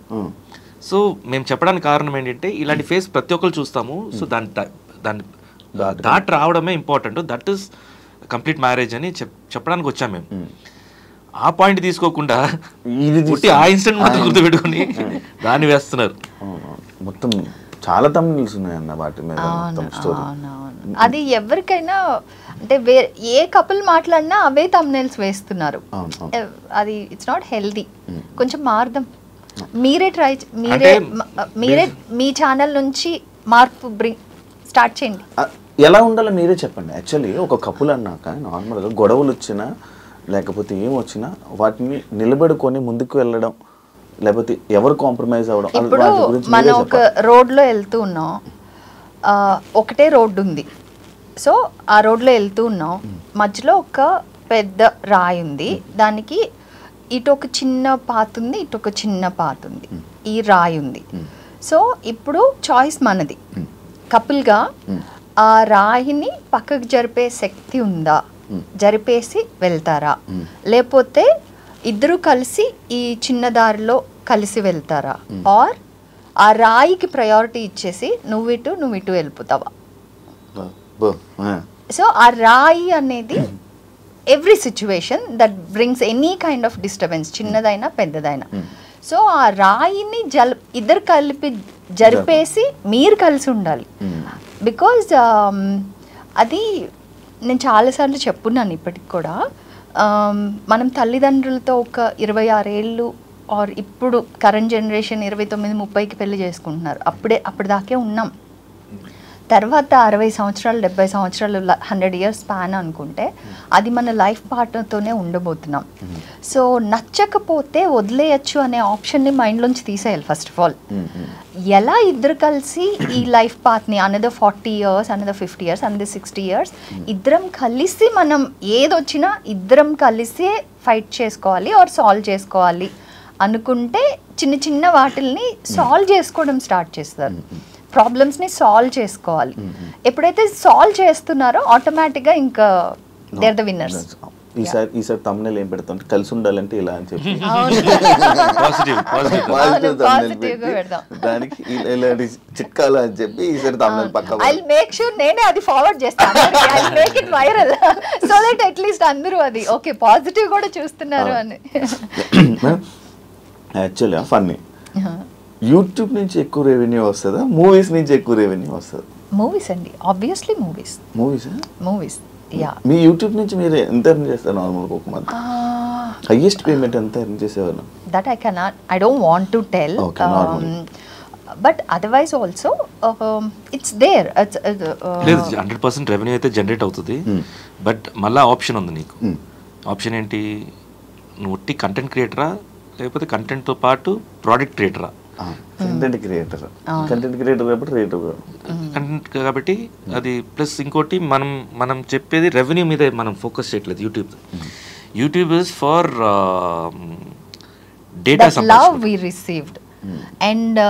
సో మేము చెప్పడానికి కారణం ఏంటంటే, ఇలాంటి ఫేస్ ప్రతి ఒక్కరు చూస్తాము. సో దాన్ని దాట్ రావడమే important, that is complete marriage అని చెప్పడానికి వచ్చాము మేము. ఆ పాయింట్ తీసుకోకుండా ఆ ఇన్సిడెంట్ మొత్తం గుర్తుపెట్టుకుని దాన్ని వేస్తున్నారు. మొత్తం చాలా థంబ్నెయిల్స్ ఉన్నాయన్న వాటి మీద మొత్తం స్టోరీ. అది ఎవరికైనా అంటే ఏ కపుల్ మాట్లాడినా అవే థంబ్నెయిల్స్ వేస్తున్నారు. అది ఇట్స్ నాట్ హెల్దీ. కొంచెం మారుదాం. మీరే మీ ఛానల్ నుంచి మార్పు స్టార్ట్ చేయండి. ఎలా ఉండాలో మీరే చెప్పండి. యాక్చువల్లీ ఒక కపుల్ అన్నాక నార్మల్గా గొడవలు వచ్చినా లేకపోతే ఏమొచ్చినా వాటిని నిలబెడుకొని ముందుకు వెళ్ళడం, లేకపోతే ఎవరు కాంప్రమైజ్ అవ్వడం. ఇప్పుడు మనం ఒక రోడ్లో వెళ్తూ ఉన్నాం, ఒకటే రోడ్డు ఉంది. సో ఆ రోడ్లో వెళ్తూ ఉన్నాం, మధ్యలో ఒక పెద్ద రాయి ఉంది, దానికి ఇటు ఒక చిన్న పాత ఉంది, ఇటు ఒక చిన్న పాత ఉంది, ఈ రాయి ఉంది. సో ఇప్పుడు చాయిస్ మనది. కపుల్గా ఆ రాయిని పక్కకు జరిపే శక్తి ఉందా, జరిపేసి వెళ్తారా, లేకపోతే ఇద్దరు కలిసి ఈ చిన్న దారిలో కలిసి వెళ్తారా, ఆర్ ఆ రాయికి ప్రయారిటీ ఇచ్చేసి నువ్వు ఇటు వెళ్ళిపోతావా. సో ఆ రాయి అనేది every situation that brings any kind of disturbance, చిన్నదైనా పెద్దదైనా. సో ఆ రాయిని ఇద్దరు కలిపి జరిపేసి మీరు కలిసి ఉండాలి. బికాజ్ అది నేను చాలాసార్లు చెప్పున్నాను ఇప్పటికి కూడా, మనం తల్లిదండ్రులతో ఒక 26 ఏళ్ళు ఆర్ ఇప్పుడు కరెంట్ జనరేషన్ 29-30కి పెళ్లి చేసుకుంటున్నారు. అప్పటిదాకే ఉన్నాం. తర్వాత 60 సంవత్సరాలు 70 సంవత్సరాలు 100 years స్పాన్ అనుకుంటే అది మన లైఫ్ పార్ట్నర్తోనే ఉండబోతున్నాం. సో నచ్చకపోతే వదిలేయచ్చు అనే ఆప్షన్ని మైండ్లోంచి తీసేయాలి ఫస్ట్ ఆఫ్ ఆల్. ఎలా ఇద్దరు కలిసి ఈ లైఫ్ పాత్ని another 40 years, another 50 years, another 60 years ఇద్దరం కలిసి మనం ఏదొచ్చినా ఇద్దరం కలిసే ఫైట్ చేసుకోవాలి ఆర్ సాల్వ్ చేసుకోవాలి అనుకుంటే చిన్న చిన్న వాటిల్ని సాల్వ్ చేసుకోవడం స్టార్ట్ చేస్తారు. ప్రాబ్లమ్స్ని సాల్వ్ చేసుకోవాలి. ఎప్పుడైతే సాల్వ్ చేస్తున్నారో ఆటోమేటిక్గా ఇంకా దే ఆర్ ద విన్నర్స్. ఈసారి తమ్ముళ్ళు ఏం పెడతాం అంటే కలిసి ఉండాలంటే ఇలా అని చెప్పి పాజిటివ్ పాజిటివ్ గా పెడదాం. దానికి ఇలాంటి చిట్కాలు అని చెప్పి ఈసారి తమ్ముళ్ళు పక్క ఐ మేక్ షూర్ నేనే అది ఫార్వర్డ్ చేస్తాను. I make it viral so that at least అందరూ అది ఓకే పాజిటివ్ కూడా చూస్తున్నారు అని. యాక్చువల్గా ఫన్నీ యూట్యూబ్ నుంచి ఎక్కువ రెవెన్యూ వస్తుందా, మూవీస్ నుంచి ఎక్కువ రెవెన్యూ వస్తుందా? మూవీస్ అండి, ఆబ్వియస్లీ మూవీస్ యా. మీ యూట్యూబ్ నుంచి మీరు ఎంత ఎర్న్ చేస్తారు నార్మల్గా ఒక మంత్? హైయెస్ట్ పేమెంట్ ఎంత ఎర్న్ చేసేవారు? That I don't want to tell, but otherwise also it's there. లేదు 100% రెవెన్యూ అయితే జనరేట్ అవుతుంది, బట్ మళ్ళీ ఆప్షన్ ఉంది నీకు. ఆప్షన్ ఏంటి? నువ్వు ఒట్టి కంటెంట్ క్రియేటరా లేకపోతే కంటెంట్తో పాటు ప్రోడక్ట్ క్రియేటరా? కంటెంట్ క్రియేటర్ కాబట్టి రేటర్ కంటెంట్ కాబట్టి అది ప్లస్ ఇంకోటి మనం చెప్పేది రెవెన్యూ మీద మనం ఫోకస్ చేయట్లేదు. YouTube is for data love we received. And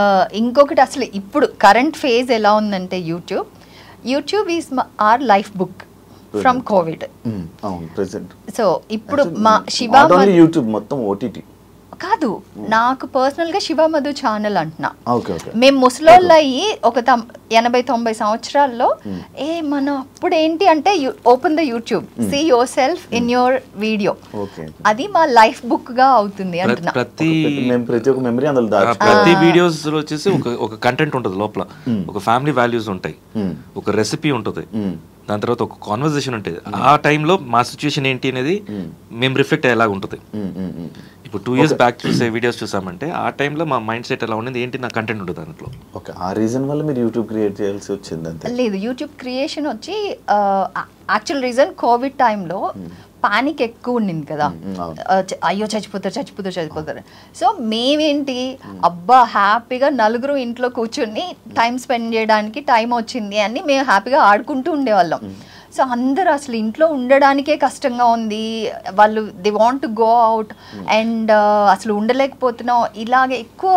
ఇంకొకటి అసలు ఇప్పుడు కరెంట్ ఫేజ్ ఎలా ఉందంటే YouTube is our life book from covid. So ఇప్పుడు మా శివ యూట్యూబ్ మొత్తం ఓటీటీ కాదు, నాకు పర్సనల్ గా శివ మధు ఛానల్ అంటున్నా. మేము ముసలోళ్ళు అయ్యి ఒక 80-90 సంవత్సరాల్లో మన అప్పుడు ఏంటి అంటే open the YouTube, see yourself in your video, అది మా లైఫ్ బుక్ గా అవుతుంది అంటున్నా. ప్రతి వీడియోస్ లో వచ్చేసి ఒక కంటెంట్ ఉంటుంది లోపల, ఒక ఫ్యామిలీ వాల్యూస్ ఉంటాయి, ఒక రెసిపీ ఉంటుంది, దాని తర్వాత ఒక కాన్వర్సేషన్ ఉంటుంది. ఆ టైంలో మా సిచ్యువేషన్ ఏంటి అనేది మేము రిఫ్లెక్ట్ అయ్యేలాగా ఉంటుంది. ఇప్పుడు 2 years బ్యాక్ చూసే వీడియోస్ చూసామంటే ఆ టైంలో మా మైండ్ సెట్ ఎలా ఉండేది ఏంటి, నా కంటెంట్ ఉంటుంది దాంట్లో. ఓకే, ఆ రీజన్ వల్ల మీరు యూట్యూబ్ క్రియేట్ చేయాల్సి వచ్చింది అంతే? లేదు, యూట్యూబ్ క్రియేషన్ వచ్చి యాక్చువల్ రీజన్ కోవిడ్ టైంలో పానిక్ ఎక్కువ ఉండింది కదా, అయ్యో చచ్చిపోతారు. సో మేమేంటి అబ్బా హ్యాపీగా నలుగురు ఇంట్లో కూర్చుని టైం స్పెండ్ చేయడానికి టైం వచ్చింది అని మేము హ్యాపీగా ఆడుకుంటూ ఉండేవాళ్ళం. సో అందరూ అసలు ఇంట్లో ఉండడానికే కష్టంగా ఉంది, వాళ్ళు they want to go out and అసలు ఉండలేకపోతున్నాం. ఇలాగే ఎక్కువ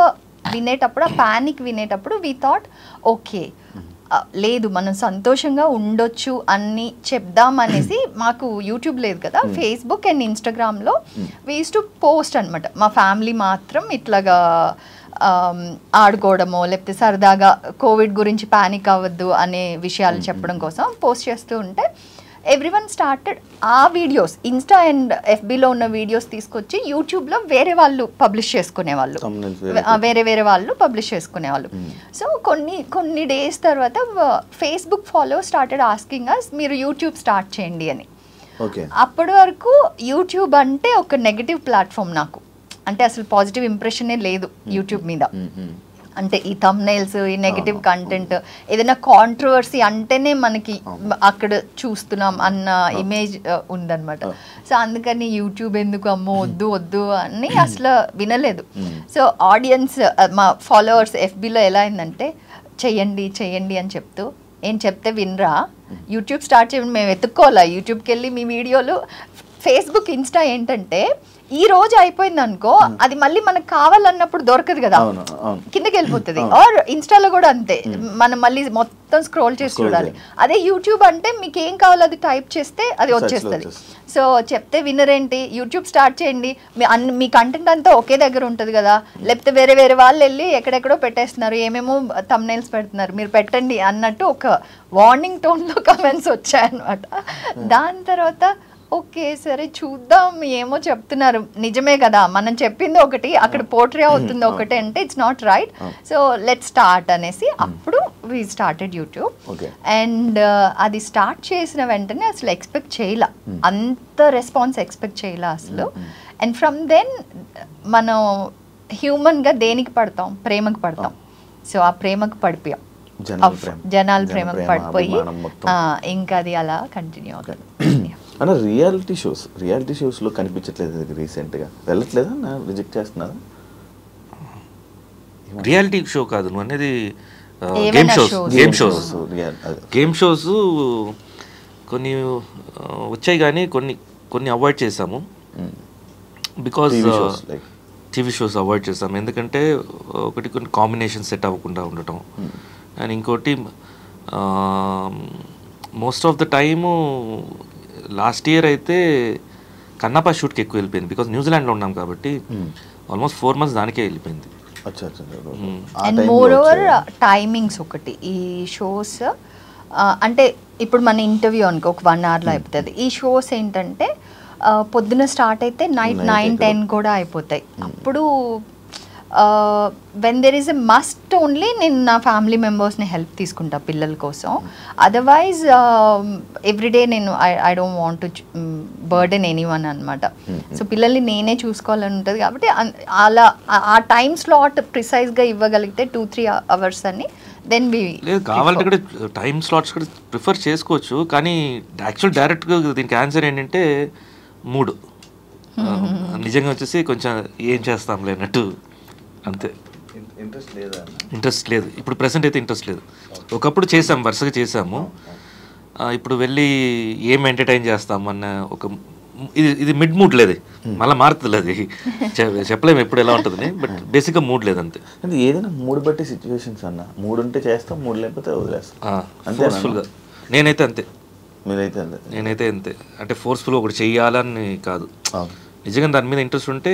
వినేటప్పుడు ఆ పానిక్ వినేటప్పుడు వి థాట్ ఓకే లేదు మనం సంతోషంగా ఉండొచ్చు అని చెప్దాం అనేసి, మాకు యూట్యూబ్ లేదు కదా, ఫేస్బుక్ అండ్ ఇన్స్టాగ్రామ్లో వీ యూస్ టు పోస్ట్ అనమాట. మా ఫ్యామిలీ మాత్రం ఇట్లాగా ఆడుకోవడమో లేకపోతే సరదాగా కోవిడ్ గురించి పానిక్ అవ్వద్దు అనే విషయాలు చెప్పడం కోసం పోస్ట్ చేస్తూ ఉంటే ఎవ్రీవన్ స్టార్టెడ్ ఆ వీడియోస్ ఇన్స్టా అండ్ ఎఫ్బీలో ఉన్న వీడియోస్ తీసుకొచ్చి యూట్యూబ్లో వేరే వాళ్ళు పబ్లిష్ చేసుకునేవాళ్ళు, వేరే వాళ్ళు పబ్లిష్ చేసుకునేవాళ్ళు. సో కొన్ని డేస్ తర్వాత Facebook follow started asking us మీరు యూట్యూబ్ స్టార్ట్ చేయండి అని. అప్పటి వరకు యూట్యూబ్ అంటే ఒక నెగటివ్ ప్లాట్ఫామ్, నాకు అంటే అసలు పాజిటివ్ ఇంప్రెషనే లేదు యూట్యూబ్ మీద. అంటే ఈ థంబ్నైల్స్, ఈ నెగటివ్ కంటెంట్, ఏదైనా కాంట్రవర్సీ అంటేనే మనకి అక్కడ చూస్తున్నాం అన్న ఇమేజ్ ఉందన్నమాట. సో అందుకని యూట్యూబ్ ఎందుకు అమ్మో వద్దు అని అసలు వినలేదు. సో ఆడియన్స్ మా ఫాలోవర్స్ ఎఫ్బీలో ఎలా అయిందంటే చెయ్యండి అని చెప్తూ ఏం చెప్తే వినరా, యూట్యూబ్ స్టార్ట్ చేయండి, మేము వెతుక్కోవాలా యూట్యూబ్కి వెళ్ళి మీ వీడియోలు. ఫేస్బుక్ ఇన్స్టా ఏంటంటే ఈ రోజు అయిపోయింది అనుకో, అది మళ్ళీ మనకు కావాలన్నప్పుడు దొరకదు కదా, కిందకి వెళ్ళిపోతుంది. ఆర్ ఇన్స్టాలో కూడా అంతే, మనం మళ్ళీ మొత్తం స్క్రోల్ చేసి చూడాలి. అదే యూట్యూబ్ అంటే మీకు ఏం కావాలో అది టైప్ చేస్తే అది వచ్చేస్తుంది. సో చెప్తే వినరేంటి, యూట్యూబ్ స్టార్ట్ చేయండి, మీ కంటెంట్ అంతా ఒకే దగ్గర ఉంటుంది కదా, లేకపోతే వేరే వాళ్ళు వెళ్ళి ఎక్కడెక్కడో పెట్టేస్తున్నారు, ఏమేమో థంబ్నైల్స్ పెడుతున్నారు, మీరు పెట్టండి అన్నట్టు ఒక వార్నింగ్ టోన్లో కమెంట్స్ వచ్చాయన్నమాట. దాని తర్వాత ఓకే సరే చూద్దాం, ఏమో చెప్తున్నారు నిజమే కదా, మనం చెప్పింది ఒకటి అక్కడ పోర్ట్రే అవుతుంది ఒకటి అంటే it's not right, so let start అనేసి అప్పుడు వీ స్టార్టెడ్ యూట్యూబ్. అండ్ అది స్టార్ట్ చేసిన వెంటనే అసలు ఎక్స్పెక్ట్ చేయలే, అంత రెస్పాన్స్ ఎక్స్పెక్ట్ చేయలే అసలు. అండ్ ఫ్రమ్ దెన్ మనం హ్యూమన్గా దేనికి పడతాం, ప్రేమకు పడతాం. సో ఆ ప్రేమకు పడిపోయాం, జనాల ప్రేమకు పడిపోయి ఇంకా అది అలా కంటిన్యూ అవుతుంది. అన్న రియాలిటీ షోస్లో కనిపించట్లేదు రీసెంట్గా, వెళ్ళట్లేదా, రిజెక్ట్ చేస్తున్నారా? రియాలిటీ షో కాదు నువ్వు అనేది, గేమ్ షోస్ కొన్ని వచ్చాయి కానీ కొన్ని అవాయిడ్ చేసాము. బికాజ్ టీవీ షోస్ అవాయిడ్ చేసాము, ఎందుకంటే ఒకటి కొన్ని కాంబినేషన్ సెట్ అవ్వకుండా ఉండటం, అండ్ ఇంకోటి most of the time last year అయితే కన్నప్ప షూట్కి ఎక్కువ వెళ్ళిపోయింది బికాజ్ న్యూజిలాండ్లో ఉన్నాం కాబట్టి ఆల్మోస్ట్ 4 months దానికే వెళ్ళిపోయింది. అండ్ మోర్ ఓవర్ టైమింగ్స్ ఒకటి ఈ షోస్ అంటే ఇప్పుడు మన ఇంటర్వ్యూ అనుకో ఒక 1 hourలో అయిపోతుంది. ఈ షోస్ ఏంటంటే పొద్దున స్టార్ట్ అయితే నైట్ 9-10 కూడా అయిపోతాయి. అప్పుడు when there is a must only నేను నా ఫ్యామిలీ మెంబర్స్ని హెల్ప్ తీసుకుంటా పిల్లల కోసం. అదర్వైజ్ ఎవ్రీడే నేను I don't want to burden anyone అనమాట. సో పిల్లల్ని నేనే చూసుకోవాలని ఉంటుంది కాబట్టి అలా ఆ టైం స్లాట్ ప్రిసైజ్గా ఇవ్వగలిగితే 2-3 hours అని దెన్ లేదు కావాలంటే కూడా టైం స్లాట్స్ కూడా ప్రిఫర్ చేసుకోవచ్చు. కానీ యాక్చువల్ డైరెక్ట్గా దీనికి ఆన్సర్ ఏంటంటే మూడు నిజంగా వచ్చేసి కొంచెం ఏం చేస్తాంలే అన్నట్టు అంతే. ఇంట్రెస్ట్ లేదు ఇప్పుడు ప్రెసెంట్ అయితే ఇంట్రెస్ట్ లేదు. ఒకప్పుడు చేసాము వరుసగా చేసాము. ఇప్పుడు వెళ్ళి ఏం ఎంటర్టైన్ చేస్తామన్న ఒక ఇది మిడ్ మూడ్ లేదు మళ్ళీ మారుతుంది అది చెప్పలేము ఎప్పుడు ఎలా ఉంటుంది బట్ బేసిక్గా మూడ్ లేదు అంతే. అంటే ఏదైనా మూడు బట్టి సిచ్యువేషన్స్ అన్న మూడు ఉంటే చేస్తాం మూడు లేకపోతే వదిలేస్తాం ఫోర్స్ఫుల్గా. నేనైతే అంతే మీరైతే అంతే నేనైతే అంతే అంటే ఫోర్స్ఫుల్గా ఒకటి చెయ్యాలని కాదు నిజంగా దాని మీద ఇంట్రెస్ట్ ఉంటే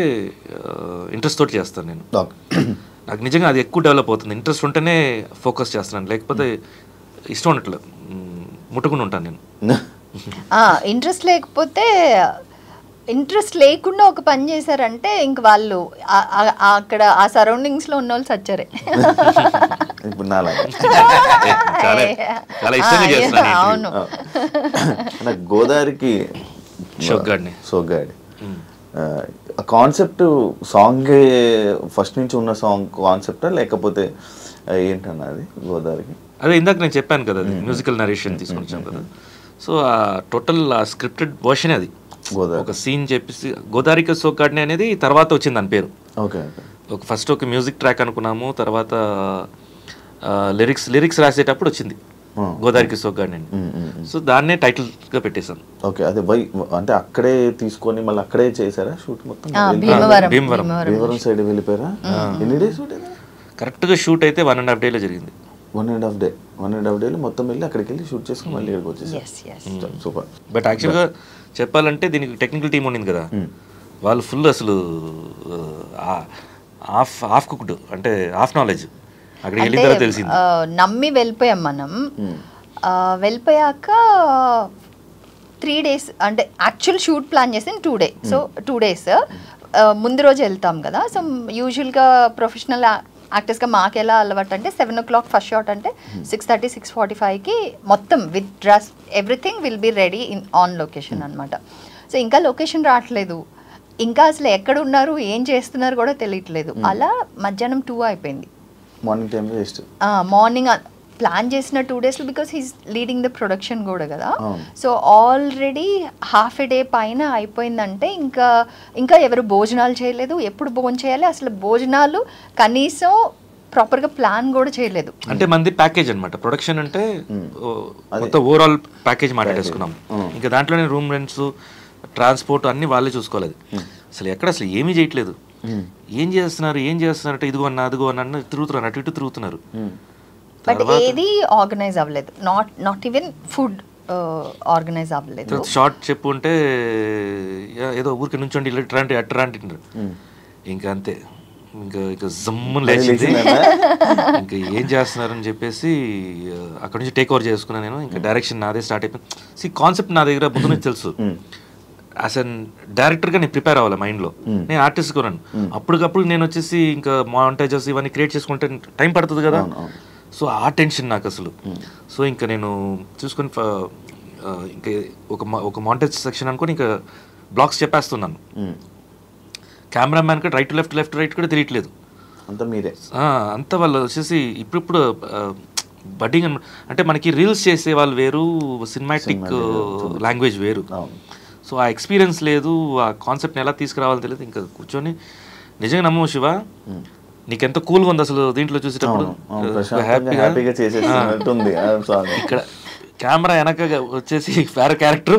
ఇంట్రెస్ట్ తోటి చేస్తాను నేను. నాకు నిజంగా అది ఎక్కువ డెవలప్ అవుతుంది. ఇంట్రెస్ట్ ఉంటేనే ఫోకస్ చేస్తున్నాను లేకపోతే ఇష్టం ఉన్నట్లు ముట్టుకుని ఉంటాను నేను. ఇంట్రెస్ట్ లేకుండా ఒక పని చేశారంటే ఇంక వాళ్ళు అక్కడ ఆ సరౌండింగ్స్లో ఉన్న వాళ్ళు సచ్చారే. ఇప్పుడు నాలా అవును గోదావరికి సోగ్గాడి కాన్సెప్ట్ సాంగ్ ఫస్ట్ నుంచి ఉన్న సాంగ్ కాన్సెప్టా లేకపోతే ఏంటన్నా అది గోదావరికి? అదే ఇందాక నేను చెప్పాను కదా మ్యూజికల్ నరేషన్ తీసుకొచ్చాం కదా. సో ఆ టోటల్ స్క్రిప్టెడ్ వర్షన్ అది ఒక సీన్ చెప్పేసి గోదావరికి సోగ్గాడిని అనేది తర్వాత వచ్చింది దాని పేరు. ఓకే ఒక ఫస్ట్ ఒక మ్యూజిక్ ట్రాక్ అనుకున్నాము తర్వాత లిరిక్స్ రాసేటప్పుడు వచ్చింది గోదావరికి సోగ్గాడిని అని. సో దాన్నే టైటిల్గా పెట్టేశాను. ఓకే అదే అంటే అక్కడే తీసుకొని మళ్ళీ అక్కడే చేశారా షూట్ మొత్తం? భీమవరం సైడ్ వెళ్ళిపోయారా? ఎన్ని డేస్ షూట్? కరెక్ట్గా షూట్ అయితే 1.5 days జరిగింది. 1.5 days మొత్తం వెళ్ళి అక్కడికి వెళ్ళి షూట్ చేసుకుని మళ్ళీ ఇక్కడికి వచ్చేసారు. సూపర్. బట్ యాక్చువల్గా చెప్పాలంటే దీనికి టెక్నికల్ టీం ఉండింది కదా వాళ్ళు ఫుల్ అసలు హాఫ్ కుక్డ్ అంటే హాఫ్ నాలెడ్జ్ అక్కడికి వెళ్ళిన తర్వాత తెలిసింది. నమ్మి వెళ్ళిపోయాం మనం. వెళ్ళిపోయాక 3 days అంటే యాక్చువల్ షూట్ ప్లాన్ చేసింది 2 days. సో 2 days ముందు రోజు వెళ్తాం కదా. సో యూజువల్గా ప్రొఫెషనల్ యాక్టర్స్గా మాకు ఎలా అలవాటు అంటే 7 o'clock ఫస్ట్ షాట్ అంటే 6:30 6:45కి మొత్తం with dress everything will be ready on location అనమాట. సో ఇంకా లొకేషన్ రావట్లేదు ఇంకా అసలు ఎక్కడ ఉన్నారు ఏం చేస్తున్నారు కూడా తెలియట్లేదు. అలా మధ్యాహ్నం 2 అయిపోయింది. మార్నింగ్ ప్లాన్ చేసిన 2 days because he's leading the production కూడా కదా. So already half a day పైన అయిపోయిందంటే ఇంకా ఎవరు భోజనాలు చేయలేదు. ఎప్పుడు భోజనం చేయాలి అసలు భోజనాలు కనీసం ప్రాపర్గా ప్లాన్ కూడా చేయలేదు. అంటే మంది ప్యాకేజ్ అనమాట ప్రొడక్షన్ అంటే మొత్తం ఓవరాల్ ప్యాకేజ్ మాట్లాడేసుకున్నాం. ఇంకా దాంట్లోనే రూమ్ రెంట్స్ ట్రాన్స్పోర్ట్ అన్ని వాళ్ళే చూసుకోలేదు. అసలు ఎక్కడ అసలు ఏమీ చేయట్లేదు. ఏం చేస్తున్నారంటే ఇదిగో అన్న అదిగో అన్న తిరుగుతున్నారు అటు ఇటు తిరుగుతున్నారు. బట్ ఏది ఆర్గనైజ్ అవ్వలేదు. నాట్ ఈవెన్ ఫుడ్ ఆర్గనైజ్ అవ్వలేదు. షార్ట్ చెప్పు ఉంటే ఏదో ఊరికి నుంచోండి ఇట్లాంటి అట్లాంటి ఇంకా అంతే ఇంకా జమ్మును లేచింది. ఇంకా ఏం చేస్తున్నారని చెప్పేసి అక్కడ నుంచి టేక్ ఓవర్ చేసుకున్నాను నేను. ఇంకా డైరెక్షన్ నాదే స్టార్ట్ అయిపోయింది. కాన్సెప్ట్ నా దగ్గర ముందు నుంచి తెలుసు. యాజ్ అన్ డైరెక్టర్గా నేను ప్రిపేర్ అవ్వాలి మైండ్లో. నేను ఆర్టిస్ట్ కొన్నాను అప్పటికప్పుడు నేను వచ్చేసి ఇంకా మాంటేజెస్ ఇవన్నీ క్రియేట్ చేసుకుంటే టైం పడుతుంది కదా. సో ఆ టెన్షన్ నాకు అసలు. సో ఇంకా నేను చూసుకొని ఇంకా ఒక మాంటేజ్ సెక్షన్ అనుకొని ఇంకా బ్లాక్స్ చెప్పేస్తున్నాను. కెమెరామ్యాన్ కూడా రైట్ కూడా తెలియట్లేదు అంత వాళ్ళు వచ్చేసి ఇప్పుడు బడ్డింగ్ అంటే మనకి రీల్స్ చేసే వాళ్ళు వేరు సినిమాటిక్ లాంగ్వేజ్ వేరు. సో ఆ ఎక్స్పీరియన్స్ లేదు ఆ కాన్సెప్ట్ని ఎలా తీసుకురావాలో తెలియదు. ఇంకా కూర్చొని నిజంగా నమ్మవు శివ నీకెంత కూల్గా ఉంది అసలు దీంట్లో చూసేటప్పుడు ఇక్కడ కెమెరా వెనక వచ్చేసి వేరే క్యారెక్టర్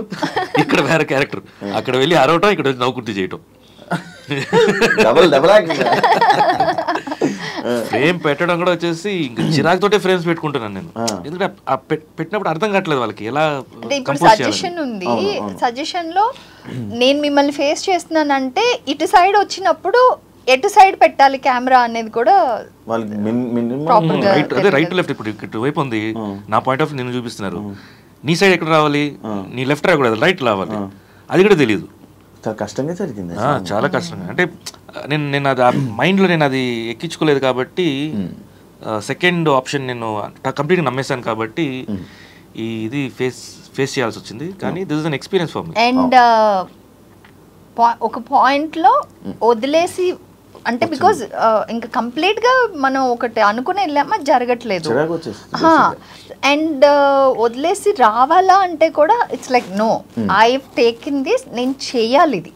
ఇక్కడ వేరే క్యారెక్టర్ అక్కడ వెళ్ళి అరవటం ఇక్కడ వచ్చి నవ్వుకుంటూ చేయటం ఫ్రేమ్ పెట్టడం కూడా వచ్చేసి ఇంకా చిరాకుతోటే ఫ్రేమ్స్ పెట్టుకుంటున్నాను నేను. ఎందుకంటే పెట్టినప్పుడు అర్థం కావట్లేదు వాళ్ళకి ఎలా. అంటే ఇప్పుడు సజెషన్ ఉంది, సజెషన్ లో నేను మిమ్మల్ని ఫేస్ చేస్తున్నానంటే ఇటు సైడ్ వచ్చినప్పుడు ఎటు సైడ్ పెట్టాలి కెమెరా అనేది కూడా అదే రైట్ లెఫ్ట్. ఇప్పుడు ఇటు వైపు ఉంది, నా పాయింట్ ఆఫ్ నేను చూపిస్తున్నారు, నీ సైడ్ ఎక్కడ రావాలి, నీ లెఫ్ట్ రాకూడదు, రైట్ రావాలి, అది కూడా తెలియదు. చాలా కష్టంగా జరిగింది, చాలా కష్టంగా. అంటే నేను అది మైండ్లో నేను అది ఎక్కించుకోలేదు కాబట్టి సెకండ్ ఆప్షన్ నేను కంప్లీట్గా నమ్మేశాను కాబట్టి ఇది ఫేస్ చేయాల్సి వచ్చింది. కానీ this is an experience for me. And ఒక పాయింట్లో వదిలేసి అంటే బికాజ్ ఇంకా కంప్లీట్ గా మనం ఒకటి అనుకుని వెళ్ళామా జరగట్లేదు, అండ్ వదిలేసి రావాలా అంటే కూడా it's like no, I taking this, నేను చేయాలి, ఇది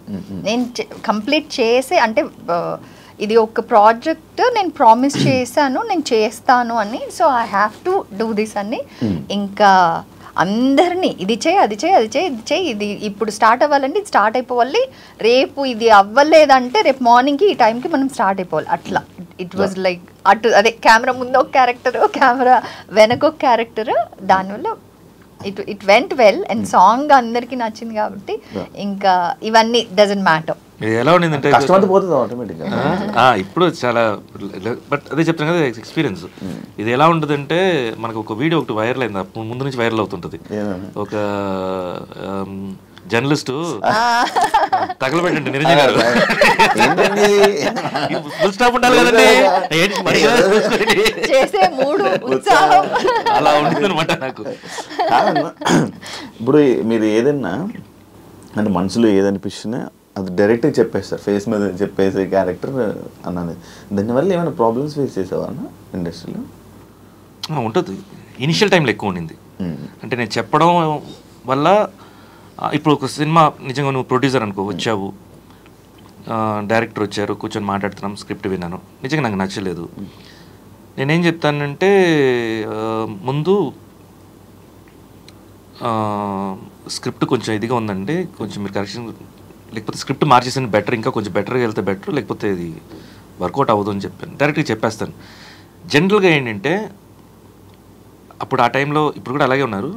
నేను కంప్లీట్ చేసే, అంటే ఇది ఒక ప్రాజెక్ట్ నేను ప్రామిస్ చేశాను నేను చేస్తాను అని, so I have to do this అని. ఇంకా అందరినీ ఇది చేయి అది చేయి అది చేయి ఇది చేయి, ఇది ఇప్పుడు స్టార్ట్ అవ్వాలంటే ఇది స్టార్ట్ అయిపోవాలి, రేపు ఇది అవ్వలేదంటే రేపు మార్నింగ్కి ఈ టైంకి మనం స్టార్ట్ అయిపోవాలి, అట్లా. ఇట్ వాజ్ లైక్ అటు అదే కెమెరా ముందు ఒక క్యారెక్టర్, కెమెరా వెనక ఒక క్యారెక్టర్, దానివల్ల it went well. And song అందరికి నచ్చింది కాబట్టి ఇంకా ఇవన్నీ డజంట్ మ్యాటర్. ఎలా ఉండిందంటే ఇప్పుడు చాలా, బట్ అదే చెప్తాను కదా ఎక్స్పీరియన్స్. ఇది ఎలా ఉంటుందంటే మనకు ఒక వీడియో ఒకటి వైరల్ అయింది, ముందు నుంచి వైరల్ అవుతుంటది. ఒక జర్నలిస్టు తగలబెట్టండి నిరంజన్ గారు, ఫుల్ స్టాప్ ఉండాలి కదండి, అలా ఉంటుంది అనమాట నాకు. ఇప్పుడు మీరు ఏదన్నా అంటే మనసులో ఏదనిపిస్తున్నా అది డైరెక్ట్గా చెప్పేస్తారు, ఫేస్ మీద చెప్పేసే క్యారెక్టర్ అన్నది. దానివల్ల ఏమైనా ప్రాబ్లమ్స్ ఫేస్ చేసావా అన్న ఇండస్ట్రీలో? ఉంటుంది, ఇనిషియల్ టైంలో ఎక్కువ ఉండింది. అంటే నేను చెప్పడం వల్ల ఇప్పుడు ఒక సినిమా నిజంగా నువ్వు ప్రొడ్యూసర్ అనుకో, వచ్చావు, డైరెక్టర్ వచ్చారు, కూర్చొని మాట్లాడుతున్నాం, స్క్రిప్ట్ విన్నాను, నిజంగా నాకు నచ్చలేదు. నేనేం చెప్తానంటే ముందు స్క్రిప్ట్ కొంచెం ఇదిగా ఉందండి, కొంచెం మీరు కరెక్షన్, లేకపోతే స్క్రిప్ట్ మార్చేసిన బెటర్, ఇంకా కొంచెం బెటర్గా వెళ్తే బెటర్, లేకపోతే ఇది వర్కౌట్ అవ్వదు అని చెప్పాను, డైరెక్ట్గా చెప్పేస్తాను. జనరల్గా ఏంటంటే అప్పుడు ఆ టైంలో, ఇప్పుడు కూడా అలాగే ఉన్నారు,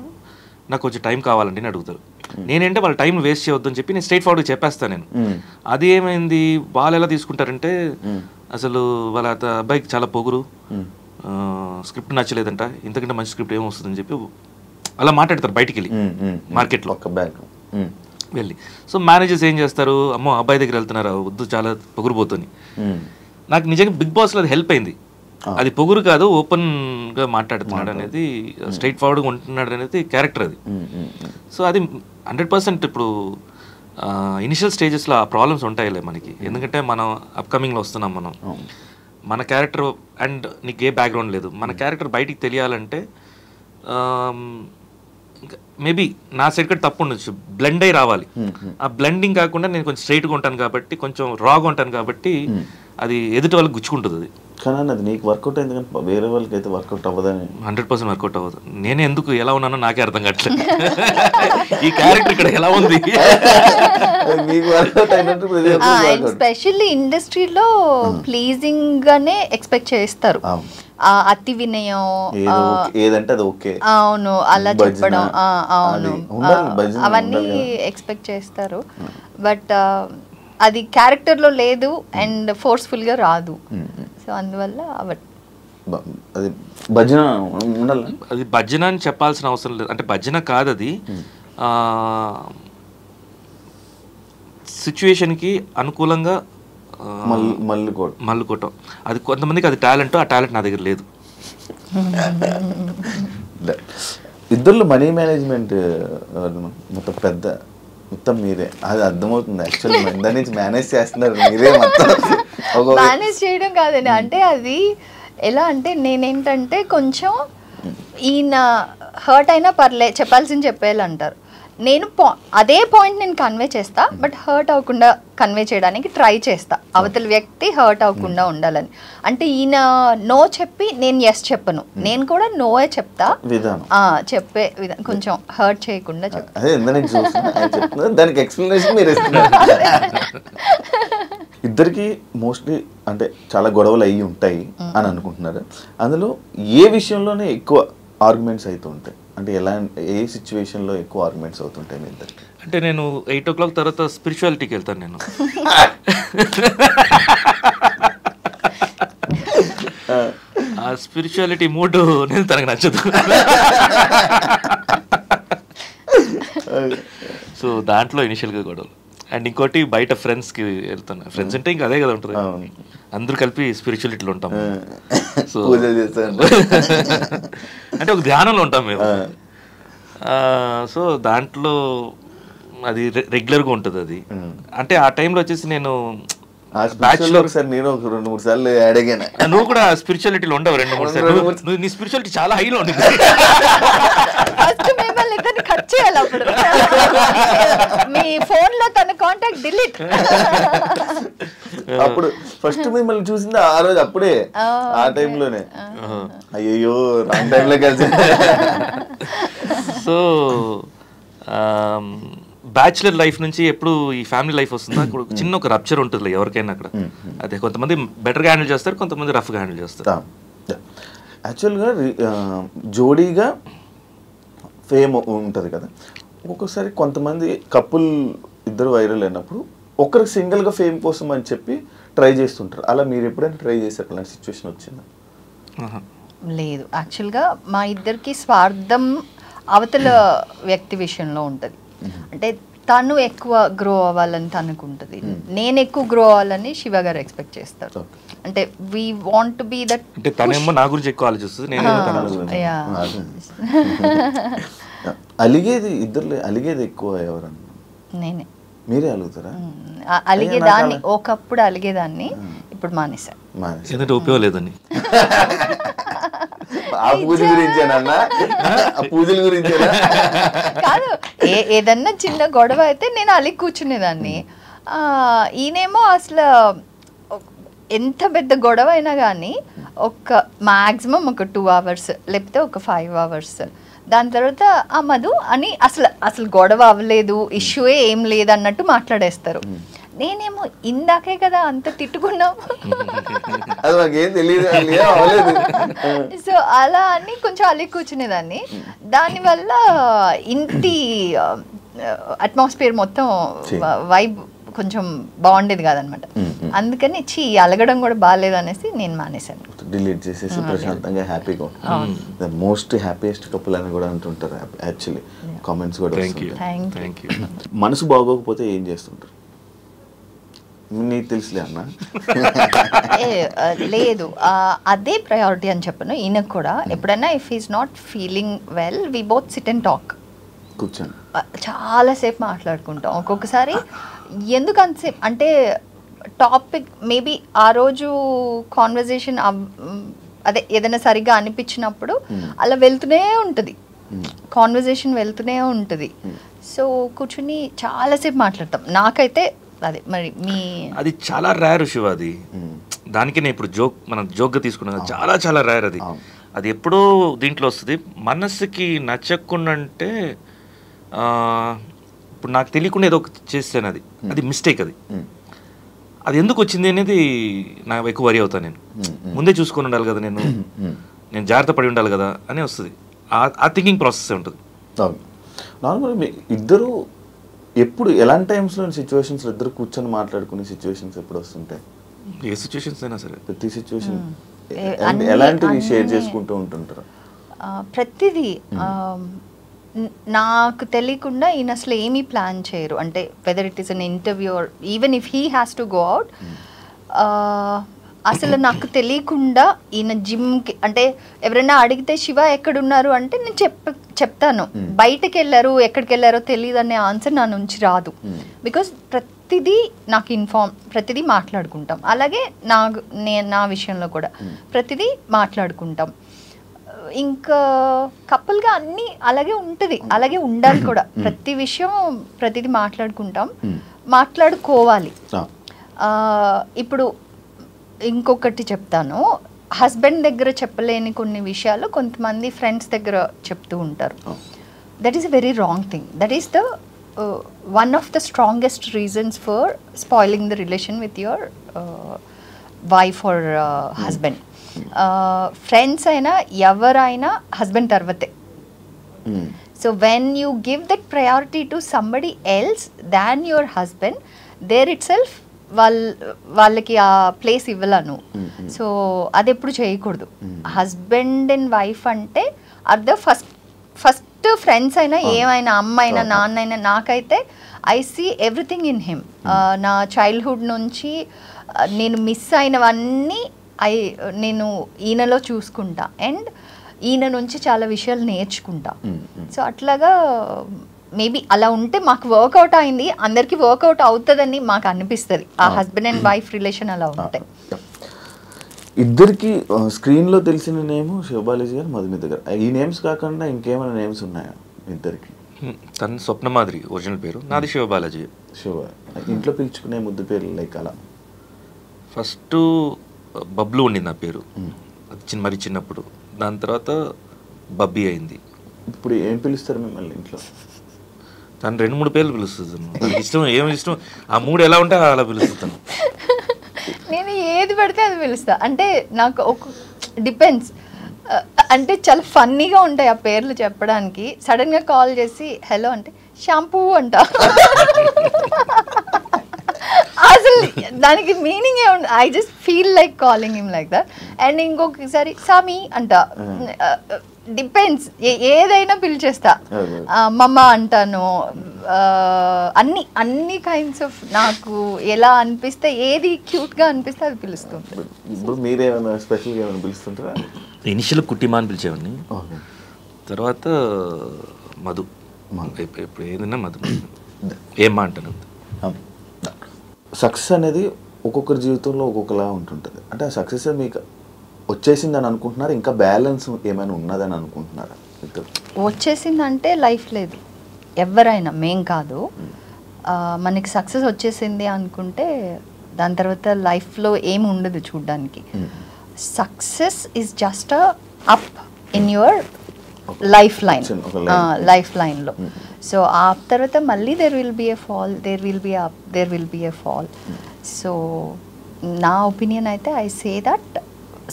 నాకు కొంచెం టైం కావాలండి అని అడుగుతారు. నేనంటే వాళ్ళ టైం వేస్ట్ చేయొద్దు అని చెప్పి నేను స్ట్రైట్ ఫార్వర్డ్గా చెప్పేస్తాను నేను. అది ఏమైంది, వాళ్ళు ఎలా తీసుకుంటారంటే అసలు వాళ్ళ అబ్బాయికి చాలా పొగురు, స్క్రిప్ట్ నచ్చలేదంట, ఇంతకంటే మంచి స్క్రిప్ట్ ఏమొస్తుందని చెప్పి అలా మాట్లాడతారు బయటికి వెళ్ళి మార్కెట్లో వెళ్ళి. సో మేనేజర్స్ ఏం చేస్తారు, అమ్మో అబ్బాయి దగ్గర వెళ్తున్నారా, వద్దు చాలా పొగురుపోతుంది. నాకు నిజంగా బిగ్ బాస్లో అది హెల్ప్ అయింది. అది పొగురు కాదు, ఓపెన్గా మాట్లాడుతున్నాడు అనేది, స్ట్రైట్ ఫార్వర్డ్గా ఉంటున్నాడు అనేది క్యారెక్టర్ అది. సో అది 100% ఇప్పుడు ఇనిషియల్ స్టేజెస్లో ఆ ప్రాబ్లమ్స్ ఉంటాయిలే మనకి, ఎందుకంటే మనం అప్కమింగ్లో వస్తున్నాం, మనం మన క్యారెక్టర్ అండ్ నీకు ఏ బ్యాక్గ్రౌండ్ లేదు, మన క్యారెక్టర్ బయటికి తెలియాలంటే మేబీ నా సైడ్ కూడా తప్పు ఉండొచ్చు, బ్లెండ్ అయి రావాలి. ఆ బ్లెండింగ్ కాకుండా నేను కొంచెం స్ట్రైట్గా ఉంటాను కాబట్టి, కొంచెం రాగా ఉంటాను కాబట్టి అది ఎదుటి వాళ్ళకి గుచ్చుకుంటుంది. అది కానీ అది నీకు వర్కౌట్ అయింది, కానీ వేరే వాళ్ళకి అయితే వర్కౌట్ అవ్వదని. 100% వర్కౌట్ అవ్వదు. నేను ఎందుకు ఎలా ఉన్నానో నాకే అర్థం కావట్లేదు, ఈ క్యారెక్టర్ ఇక్కడ ఎలా ఉంది. స్పెషల్లీ ఇండస్ట్రీలో ప్లీజింగ్ గానే ఎక్స్పెక్ట్ చేస్తారు, అతి వినయం ఏదంటే అది ఓకే, అవును అలా చెప్పడం, అవును అవన్నీ ఎక్స్పెక్ట్ చేస్తారు. బట్ అది క్యారెక్టర్లో లేదు అండ్ ఫోర్స్ఫుల్గా రాదు. సో అందువల్ల అది భజన ఉండాలి. అది భజన అని చెప్పాల్సిన అవసరం లేదు, అంటే భజన కాదు అది, సిచ్యువేషన్కి అనుకూలంగా మల్లుకోవటం. అది కొంతమందికి అది టాలెంట్, ఆ టాలెంట్ నా దగ్గర లేదు. ఇద్దరు మనీ మేనేజ్మెంట్ మొత్తం మీరే, అది అర్థమవుతుంది. యాక్చువల్లీ దాని నుంచి మేనేజ్ చేస్తున్నారు మీరే మొత్తం. మేనేజ్ చేయడం కాదండి, అంటే అది ఎలా అంటే నేనేంటంటే కొంచెం ఈయన హర్ట్ అయినా పర్లే, చెప్పాల్సింది చెప్పేయాలంటారు. నేను అదే పాయింట్ నేను కన్వే చేస్తా, బట్ హర్ట్ అవ్వకుండా కన్వే చేయడానికి ట్రై చేస్తా, అవతల వ్యక్తి హర్ట్ అవ్వకుండా ఉండాలని. అంటే ఈయన నో చెప్పి నేను ఎస్ చెప్పను, నేను కూడా నోయే చెప్తా, చెప్పే విధానం కొంచెం హర్ట్ చేయకుండా చెప్తా. ఇద్దరికి మోస్ట్లీ అంటే చాలా గొడవలు అయ్యి ఉంటాయి అని అనుకుంటున్నారు. అందులో ఏ విషయంలోనే ఎక్కువ ఆర్గ్యుమెంట్స్ అవుతూ ఉంటాయి? అంటే ఏ సిచ్యువేషన్లో ఎక్కువ ఆర్గ్యుమెంట్స్ అవుతుంటాయి మీ ఇద్దరికి? అంటే నేను 8 o'clock తర్వాత స్పిరిచువాలిటీకి వెళ్తాను నేను. ఆ స్పిరిచువాలిటీ మూడ్ నేను తనకు నచ్చదు. సో దాంట్లో ఇనిషియల్గా గొడవలు. అండ్ ఇంకోటి బయట ఫ్రెండ్స్కి వెళ్తాను. ఫ్రెండ్స్ అంటే ఇంకా అదే కదా ఉంటుంది, అందరూ కలిపి స్పిరిచువాలిటీలో ఉంటాం. సో అంటే ఒక ధ్యానంలో ఉంటాం మేము. సో దాంట్లో అది రెగ్యులర్గా ఉంటుంది అది. అంటే ఆ టైంలో వచ్చేసి నేను బ్యాచులర్ సార్, నేను ఒక 2-3 సార్లు అడిగాను. నువ్వు కూడా స్పిరిచువాలిటీలో ఉండవు 2-3 సార్లు. నీ స్పిరిచువాలిటీ చాలా హైలో ఉంటుంది. కట్ చేయాలి అప్పుడు మీ ఫోన్ లో తన కాంటాక్ట్ డిలీట్. అప్పుడు ఫస్ట్ మిమ్మల్ని చూసింది ఆ రోజు, అప్పుడే ఆ టైంలోనే. అయ్యో రాంగ్ టైంలో కలిసి. సో బ్యాచులర్ లైఫ్ నుంచి ఎప్పుడు ఈ ఫ్యామిలీ లైఫ్ వస్తుందా, అక్కడ చిన్న ఒక రప్చర్ ఉంటుంది ఎవరికైనా అక్కడ. అదే కొంతమంది బెటర్గా హ్యాండిల్ చేస్తారు, కొంతమంది రఫ్గా హ్యాండిల్ చేస్తారు. యాక్చువల్గా జోడీగా ఫేమ్ ఉంటుంది కదా, ఒక్కొక్కసారి కొంతమంది కపుల్ ఇద్దరు వైరల్ అయినప్పుడు ఒకరికి సింగిల్గా ఫేమ్ కోసం అని చెప్పి ట్రై చేస్తుంటారు. అలా మీరు ఎప్పుడైనా ట్రై చేశారు? అలాంటి సిచ్యువేషన్ వచ్చిందా? లేదు, యాక్చువల్గా మా ఇద్దరికి స్వార్థం అవతల వ్యక్తి విషయంలో ఉంటుంది. అంటే తను ఎక్కువ గ్రో అవ్వాలని తనకు ఉంటుంది, నేను ఎక్కువ గ్రో అవ్వాలని శివ గారు ఎక్స్పెక్ట్ చేస్తారు. అంటే we want to be that. అంటే తనేమో నా గురించి ఎక్కువ ఆలోచిస్తుంది, నేను అలిగేది ఇద్దరు, అలిగేది ఎక్కువ ఎవరన్నా? నేనే. మీరే అలుగుతారా? అలిగేదాన్ని, ఒకప్పుడు అలిగేదాన్ని, ఇప్పుడు మానేసా. ఎందుకంటే ఉపయోగం లేదని. ఆ పూజ గురించేనన్నా? పూజల గురించేనా? కాదు, ఏదన్నా చిన్న గొడవ అయితే నేను అలిగి కూర్చునేదాన్ని. ఈయనేమో అసలు ఎంత పెద్ద గొడవ అయినా కానీ ఒక మ్యాక్సిమం ఒక 2 hours లేకపోతే ఒక 5 hours, దాని తర్వాత ఆ మధు అని అసలు గొడవ అవ్వలేదు, ఇష్యూయే ఏం లేదు అన్నట్టు మాట్లాడేస్తారు. నేనేమో ఇందాకే కదా అంత తిట్టుకున్నాం, సో అలా అని కొంచెం అలిగి కూర్చునేదాన్ని. దానివల్ల ఇంటి అట్మాస్ఫియర్ మొత్తం వైబ్ కొంచెం బాగుండేది కాదనమాట. అందుకని అలగడం కూడా బాగాలేదు అనేసి నేను మానేశాను, డిలీట్ చేసేసి ప్రశాంతంగా హ్యాపీగా. ద మోస్ట్ హ్యాపీయెస్ట్ కపుల్ అని కూడా అంటుంటారు యాక్చువల్లీ, కామెంట్స్ కూడా. మనసు బాగోకపోతే ఏం చేస్తుంటారు? నీకు తెలుసులే అన్న. లేదు, అదే ప్రయారిటీ అని చెప్పను. ఈయనకు కూడా ఎప్పుడైనా if is not feeling well, we both sit and talk. కూర్చొని చాలాసేపు మాట్లాడుకుంటాం. ఒక్కొక్కసారి ఎందుకు అంతసేపు అంటే టాపిక్ మేబీ ఆ రోజు కాన్వర్జేషన్ అదే ఏదైనా సరిగ్గా అనిపించినప్పుడు అలా వెళ్తూనే ఉంటుంది, కాన్వర్జేషన్ వెళ్తూనే ఉంటుంది. సో కూర్చుని చాలాసేపు మాట్లాడతాం. నాకైతే అదే మరి మీ అది చాలా రేర్ శివ. అది దానికి నేను ఇప్పుడు మనం జోక్గా తీసుకున్నాం, చాలా చాలా రేర్ అది. అది ఎప్పుడో దీంట్లో వస్తుంది. మనసుకి నచ్చకుండా అంటే ఇప్పుడు నాకు తెలియకుండా ఏదో చేస్తాను, అది మిస్టేక్. అది ఎందుకు వచ్చింది అనేది నాకు ఎక్కువ వరి అవుతాను. నేను ముందే చూసుకొని ఉండాలి కదా, నేను జాగ్రత్త పడి ఉండాలి కదా అని వస్తుంది. ఆ థింకింగ్ ప్రాసెస్ ఉంటుంది. నార్మల్గా ఇద్దరు ఎప్పుడు ఎలాంటి టైమ్స్లో సిచ్యువేషన్స్ ఇద్దరు కూర్చొని మాట్లాడుకునే సిచ్యువేషన్స్ ఎప్పుడు వస్తుంటాయి? ఏ సిచ్యువేషన్స్ అయినా సరే, ప్రతి సిచ్యువేషన్ ఎలాంటివి షేర్ చేసుకుంటూ ఉంటుంటారు? ప్రతిదీ నాకు తెలియకుండా ఈయన అసలు ఏమీ ప్లాన్ చేయరు. అంటే whether it is an interview or even if he has to go out, అసలు నాకు తెలియకుండా ఈయన జిమ్కి అంటే ఎవరైనా అడిగితే శివ ఎక్కడున్నారు అంటే నేను చెప్తాను. బయటకు వెళ్ళారు, ఎక్కడికి వెళ్ళారో తెలియదు అనే ఆన్సర్ నా నుంచి రాదు. బికాస్ ప్రతిదీ నాకు ప్రతిదీ మాట్లాడుకుంటాం. అలాగే నా విషయంలో కూడా ప్రతిదీ మాట్లాడుకుంటాం. ఇంకా కపుల్గా అన్నీ అలాగే ఉంటుంది, అలాగే ఉండాలి కూడా. ప్రతి విషయం ప్రతిదీ మాట్లాడుకుంటాం, మాట్లాడుకోవాలి. ఇప్పుడు ఇంకొకటి చెప్తాను, హస్బెండ్ దగ్గర చెప్పలేని కొన్ని విషయాలు కొంతమంది ఫ్రెండ్స్ దగ్గర చెప్తూ ఉంటారు. That is a very wrong thing. That is the one of the strongest reasons for spoiling the relation with your wife or husband. Friends అయినా ఎవరైనా హస్బెండ్ తర్వాతే. So when you give that priority to somebody else than your husband, there itself వాళ్ళకి ఆ place ఇవ్వలను. So అది ఎప్పుడు చేయకూడదు. Husband and wife అంటే are the first friends అయినా ఏమైనా అమ్మ అయినా నాన్న అయినా నాకైతే I see everything in him. నా చైల్డ్హుడ్ నుంచి నేను మిస్ అయినవన్నీ నేను ఈయనలో చూసుకుంటా అండ్ ఈయన నుంచి చాలా విషయాలు నేర్చుకుంటా. సో అట్లాగా మేబీ అలా ఉంటే మాకు వర్కౌట్ అయింది, అందరికీ వర్కౌట్ అవుతుందని మాకు అనిపిస్తుంది ఆ హస్బెండ్ అండ్ వైఫ్ రిలేషన్ అలా ఉంటే. ఇద్దరికి స్క్రీన్లో తెలిసిన నేమ్ శివబాలాజీ గారు, మధుమిత గారు. ఈ నేమ్స్ కాకుండా ఇంకేమైనా నేమ్స్ ఉన్నాయా ఇద్దరికి? తన స్వప్నమాధురి ఒరిజినల్ పేరు, నాది శివబాలాజీ. శివ. ఇంట్లో పిలుచుకునే ముద్దు పేరు లైక్ అలా? ఫస్ట్ బబ్లు ఉండింది నా పేరు మరి చిన్నప్పుడు. దాని తర్వాత బబ్బీ అయింది. ఇప్పుడు ఏం పిలుస్తారు మిమ్మల్ని ఇంట్లో? తను 2-3 పేర్లు పిలుస్తుంది. తనకి ఇష్టం ఏమి ఇష్టం ఆ 3 ఎలా ఉంటే అలా పిలుస్తాను. నేను ఏది పడితే అది పిలుస్తా. అంటే నాకు ఒక డిపెండ్స్. అంటే చాలా ఫన్నీగా ఉంటాయి ఆ పేర్లు చెప్పడానికి. సడన్గా కాల్ చేసి హలో అంటే షాంపూ అంట. అసలు దానికి మీనింగ్ ఏ ఉంది. I just feel like calling him like that. And ఇంకొకసారి సామి అంట. డిపెండ్స్, ఏదైనా పిలిచేస్తా. మమ్మ అంటాను. అన్ని కైండ్స్ ఆఫ్ నాకు ఎలా అనిపిస్తే, ఏది క్యూట్గా అనిపిస్తే అది పిలుస్తుంటారు. ఇప్పుడు మీరేమైనా స్పెషల్గా ఏమైనా పిలుస్తుంటారా? ఇనిషియల్ కుట్టిమా అని పిలిచేవాడిని. తర్వాత మధు. ఇప్పుడు ఏదైనా మధు ఏమ్మా అంటాను. సక్సెస్ అనేది ఒక్కొక్కరి జీవితంలో ఒక్కొక్కలా ఉంటుంటుంది. అంటే ఆ సక్సెస్ మీకు వచ్చేసిందని అనుకుంటున్నారా, ఇంకా బ్యాలెన్స్ ఏమైనా ఉన్నదని అనుకుంటున్నారా? వచ్చేసిందంటే లైఫ్ లేదు. ఎవరైనా, మేం కాదు. మనకి సక్సెస్ వచ్చేసింది అనుకుంటే దాని తర్వాత లైఫ్లో ఏమి ఉండదు చూడ్డానికి. Success is just up in your life లైన్లో. సో ఆ తర్వాత మళ్ళీ there will be a fall, there will be up, there will be a fall. So నా ఒపీనియన్ అయితే I say that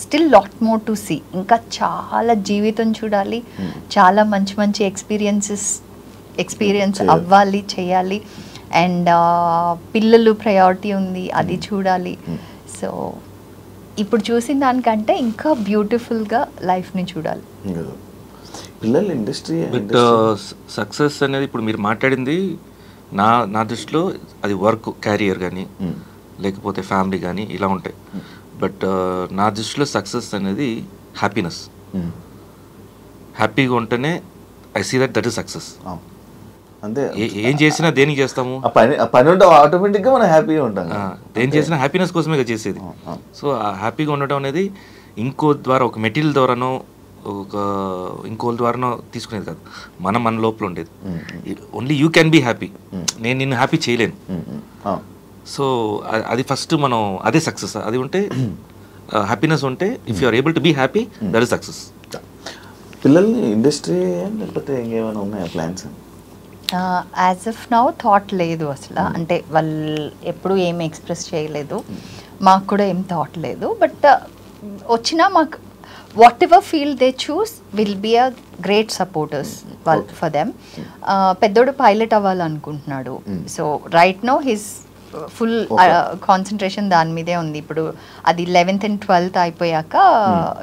still lot more to see. ఇంకా చాలా జీవితం చూడాలి, చాలా మంచి మంచి ఎక్స్పీరియన్స్ అవ్వాలి, చేయాలి. అండ్ పిల్లలు ప్రయారిటీ ఉంది, అది చూడాలి. సో ఇప్పుడు చూసిన దానికంటే ఇంకా బ్యూటిఫుల్గా లైఫ్ని చూడాలి. పిల్లలు ఇండస్ట్రీ బట్ సక్సెస్ అనేది ఇప్పుడు మీరు మాట్లాడింది నా దృష్టిలో అది వర్క్ క్యారియర్ కానీ లేకపోతే ఫ్యామిలీ కానీ ఇలా ఉంటాయి. బట్ నా దృష్టిలో సక్సెస్ అనేది హ్యాపీనెస్. హ్యాపీగా ఉంటేనే I see that is success. అంతే. ఏం చేసినా దేనికి చేస్తాము, పని ఉంటే ఆటోమేటిక్గా మనం హ్యాపీగా ఉంటాం. ఏం చేసినా హ్యాపీనెస్ కోసమే చేసేది. సో ఆ హ్యాపీగా ఉండటం అనేది ఇంకో ద్వారా, ఒక మెటీరియల్ ద్వారానో ఇంకోళ్ళ ద్వారానో తీసుకునేది కాదు, మన లోపల ఉండేది. Only you can be happy. నేను నిన్ను హ్యాపీ చేయలేను. సో అది ఫస్ట్ మనం, అదే సక్సెస్. అది ఉంటే హ్యాపీనెస్ ఉంటే, if you are able to be happy, that is success. పిల్లల్ని ఇండస్ట్రీ లేకపోతే ఇంకేమైనా ఉన్నాయా plans? As of now thought లేదు అసలు. అంటే వాళ్ళు ఎప్పుడు ఏమి ఎక్స్ప్రెస్ చేయలేదు, మాకు కూడా ఏం థాట్ లేదు. బట్ వచ్చినా మాకు whatever field they choose will be a great supporters for them. పెద్దోడు పైలట్ అవ్వాలనుకుంటున్నాడు. So right now his full concentration దాని మీదే ఉంది. ఇప్పుడు అది 11th and 12th అయిపోయాక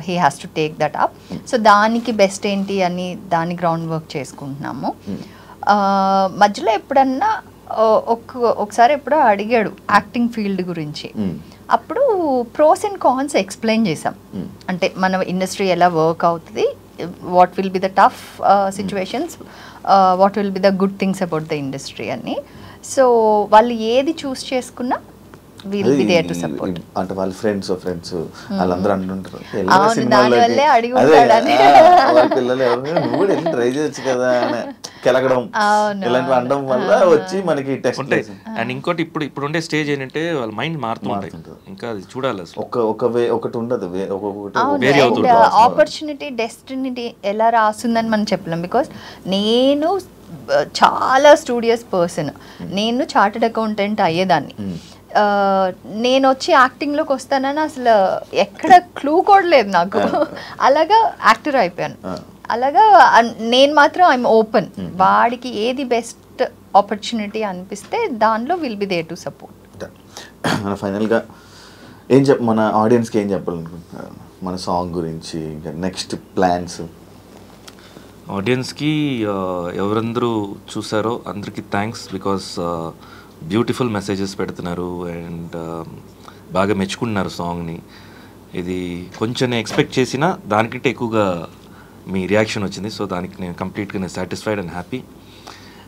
he has to take that up. So దానికి బెస్ట్ ఏంటి అని దాని గ్రౌండ్ వర్క్ చేసుకుంటున్నాము. మధ్యలో ఎప్పుడన్నా ఒకసారి ఎప్పుడో అడిగాడు యాక్టింగ్ ఫీల్డ్ గురించి. అప్పుడు ప్రోస్ అండ్ కాన్స్ ఎక్స్ప్లెయిన్ చేసాం. అంటే మన ఇండస్ట్రీ ఎలా వర్క్ అవుతుంది, what will be the tough situations, what will be the good things about the industry అని. సో వాళ్ళు ఏది చూస్ చేసుకున్నా will be there to support. అంటే వాళ్ళ ఫ్రెండ్స్ వాళ్ళందరూ అంటుంటారు దానివల్లే అడిగి ఉంటాడని, పిల్లలు నువ్వు కూడా వెళ్ళి ట్రై చేయొచ్చు కదా అని కెలగడం, ఇలాంటివి అనడం వల్ల వచ్చి మనకి టెస్ట్ ఉంటాయి. అండ్ ఇంకోటి ఇప్పుడు ఉండే స్టేజ్ ఏంటంటే వాళ్ళ మైండ్ మారుతుంటాయి. ఇంకా అది చూడాలి. ఒకటి ఉండదు, ఆపర్చునిటీ డెస్టినీ ఎలా రాస్తుందని మనం చెప్పలేం. బికాస్ నేను చాలా స్టూడియస్ పర్సన్. నేను చార్టెడ్ అకౌంటెంట్ అయ్యేదాన్ని. నేను వచ్చి యాక్టింగ్లోకి వస్తానని అసలు ఎక్కడ క్లూ కూడా లేదు నాకు. అలాగా యాక్టర్ అయిపోయాను. అలాగా నేను మాత్రం ఐఎమ్ ఓపెన్. వాడికి ఏది బెస్ట్ ఆపర్చునిటీ అనిపిస్తే దానిలో will be there to support. ఫైనల్గా మన ఆడియన్స్కి ఏం చెప్పాలనుకుంటున్నారు మన సాంగ్ గురించి, ఇంకా నెక్స్ట్ ప్లాన్స్? ఆడియన్స్కి ఎవరందరూ చూసారో అందరికీ థ్యాంక్స్. బికాస్ బ్యూటిఫుల్ మెసేజెస్ పెడుతున్నారు అండ్ బాగా మెచ్చుకుంటున్నారు సాంగ్ని. ఇది కొంచెం నేను ఎక్స్పెక్ట్ చేసిన దానికంటే ఎక్కువగా మీ రియాక్షన్ వచ్చింది. సో దానికి నేను కంప్లీట్గా నేను సాటిస్ఫైడ్ అండ్ హ్యాపీ.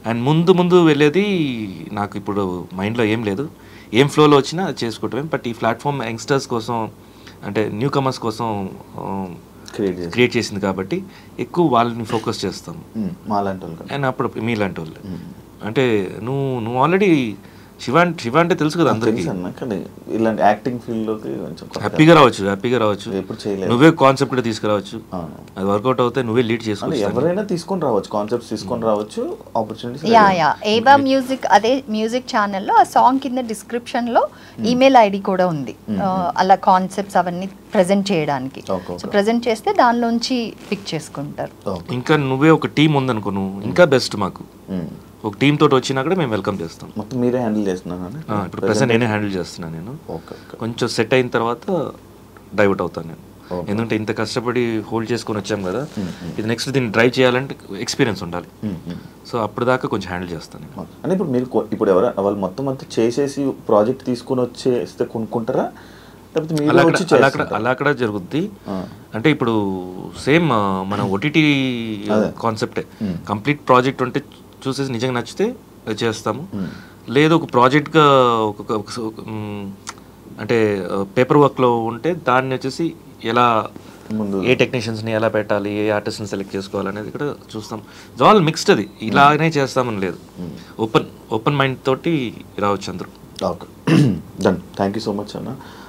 అండ్ ముందు వెళ్ళేది నాకు ఇప్పుడు మైండ్లో ఏం లేదు, ఏం ఫ్లోలో వచ్చినా చేసుకోవటమే. బట్ ఈ ప్లాట్ఫామ్ యంగ్స్టర్స్ కోసం అంటే న్యూ కమర్స్ కోసం క్రియేట్ చేసింది కాబట్టి ఎక్కువ వాళ్ళని ఫోకస్ చేస్తాం. అండ్ అప్పుడు మీలాంటి వాళ్ళు అంటే నువ్వు ఆల్రెడీ శివ అంటే తెలుసు కదా అందరికీ. ఇలాంటి యాక్టింగ్ ఫీల్డ్లోకి హ్యాపీగా రావచ్చు. నువ్వే కాన్సెప్ట్ కూడా తీసుకురావచ్చు. అది వర్కౌట్ అవుతే నువ్వే లీడ్ చేసుకోవచ్చు. ఎవరైనా తీసుకొని రావచ్చు, కాన్సెప్ట్స్ తీసుకొని రావచ్చు, ఆపర్చునిటీస్. ఏవా మ్యూజిక్, అదే మ్యూజిక్ ఛానల్లో ఆ సాంగ్ కింద డిస్క్రిప్షన్లో ఈమెయిల్ ఐడి కూడా ఉంది. అలా కాన్సెప్ట్స్ అవన్నీ ప్రెజెంట్ చేయడానికి. సో ప్రెజెంట్ చేస్తే దానిలోంచి పిక్ చేసుకుంటారు. ఇంకా నువ్వే ఒక టీం ఉందనుకో, నువ్వు ఇంకా బెస్ట్. మాకు ఒక టీమ్ తోటి వచ్చినా కూడా మేము వెల్కమ్ చేస్తాం. మొత్తం మీరే హ్యాండిల్ చేస్తున్నాను ఇప్పుడు ప్రెసెంట్ నేనే హ్యాండిల్ చేస్తున్నాను. నేను కొంచెం సెట్ అయిన తర్వాత డైవర్ట్ అవుతాను నేను. ఎందుకంటే ఇంత కష్టపడి హోల్డ్ చేసుకొని వచ్చాం కదా, ఇది నెక్స్ట్ దీన్ని డ్రైవ్ చేయాలంటే ఎక్స్పీరియన్స్ ఉండాలి. సో అప్పుడు దాకా కొంచెం హ్యాండిల్ చేస్తాను నేను. అంటే ఇప్పుడు మీరు ఇప్పుడు వాళ్ళు మొత్తం అంతా చేసేసి ప్రాజెక్ట్ తీసుకొని వచ్చేస్తే కొనుక్కుంటారా, అలా కూడా జరుగుద్ది. అంటే ఇప్పుడు సేమ్ మన ఓటీటీ కాన్సెప్టే. కంప్లీట్ ప్రాజెక్ట్ ఉంటే చూసేసి నిజంగా నచ్చితే చేస్తాము. లేదు ఒక ప్రాజెక్ట్గా అంటే పేపర్ వర్క్లో ఉంటే దాన్ని వచ్చేసి ఎలా ఏ టెక్నీషియన్స్ని ఎలా పెట్టాలి, ఏ ఆర్టిస్ట్ని సెలెక్ట్ చేసుకోవాలనేది కూడా చూస్తాం. All mixed. అది ఇలాగనే చేస్తామని లేదు, ఓపెన్ మైండ్ తోటి రావచ్చు అందరూ. Okay, done. Thank you so much అన్న.